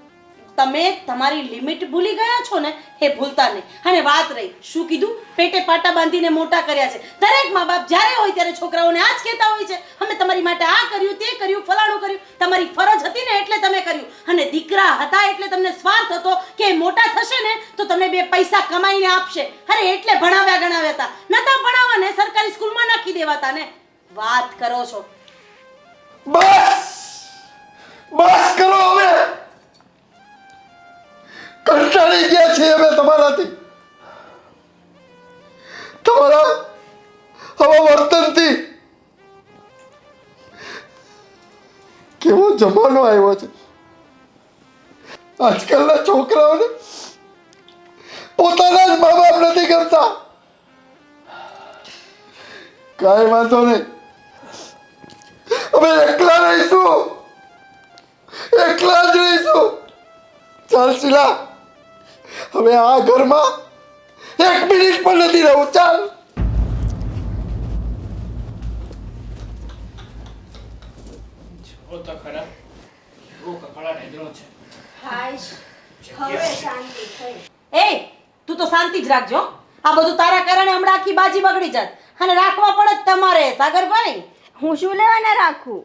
તમે તમારી લિમિટ ભૂલી ગયા છો ને, એ ભૂલતા નહીં. અને વાત રહી શું કીધું, પેટે પાટા બાંધીને મોટા કર્યા છે. દરેક મા બાપ જ્યારે હોય ત્યારે છોકરાઓને આ જ કહેતા હોય છે, અમે તમારી માટે આ કર્યું, તે કર્યું, ફલાણું કર્યું. તમારી ફરજ હતી ને એટલે તમે કર્યું. અને દીકરા હતા એટલે તમને સ્વાર્થ હતો કે મોટા થશે ને તો તમને 2 પૈસા કમાઈને આપશે. અરે એટલે ભણાવ્યા ગણાવ્યા હતા, નતા ભણાવવા ને સરકારી સ્કૂલમાં નાખી દેવાતા ને. વાત કરો છો. બસ બસ કરો હવે. કંટાળી ગયા છીએ અમે તમારાથી, તમારા આવા વર્તનથી. કેવો જમાનો આવ્યો છે. આજકાલના છોકરાઓને પોતાના જ મા બાપ નથી કરતા. કાંઈ વાંધો નહીં, અમે એકલા રહીશું, એકલા જ રહીશું. ચાલ શીલા, હવે આ ઘરમાં 1 મિનિટ પણ નથી રહું. ચાલ. જો તો ખરા બહુ કકળાટ હેદરો છે. હવે શાંતિ થઈ. એ તું તો શાંતિ જ રાખજો હો. આ બધું તારા કારણે હમણાં આખી બાજી બગડી જાત અને રાખવા પડે જ તમારે સાગરભાઈ. હું શું લેવાના રાખું?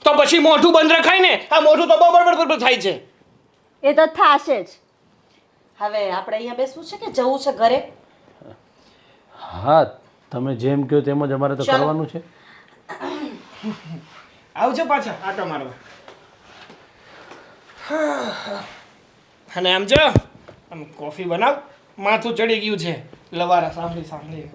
તો પછી મોઢું બંધ રખાય ને. આ મોઢું તો બરાબર થાય છે. એ તો થાશે જ. હવે આપણે અહીંયા બેસવું છે કે જવું છે ઘરે? હા તમે જેમ કહો તેમ જ અમારે તો ચાલો. કરવાનું છે. આવજો પાછા આટો મારવા. અને આમ જો આમ કોફી બનાવ. માથું ચડી ગયું છે લવારા સાંભળી સાંભળી.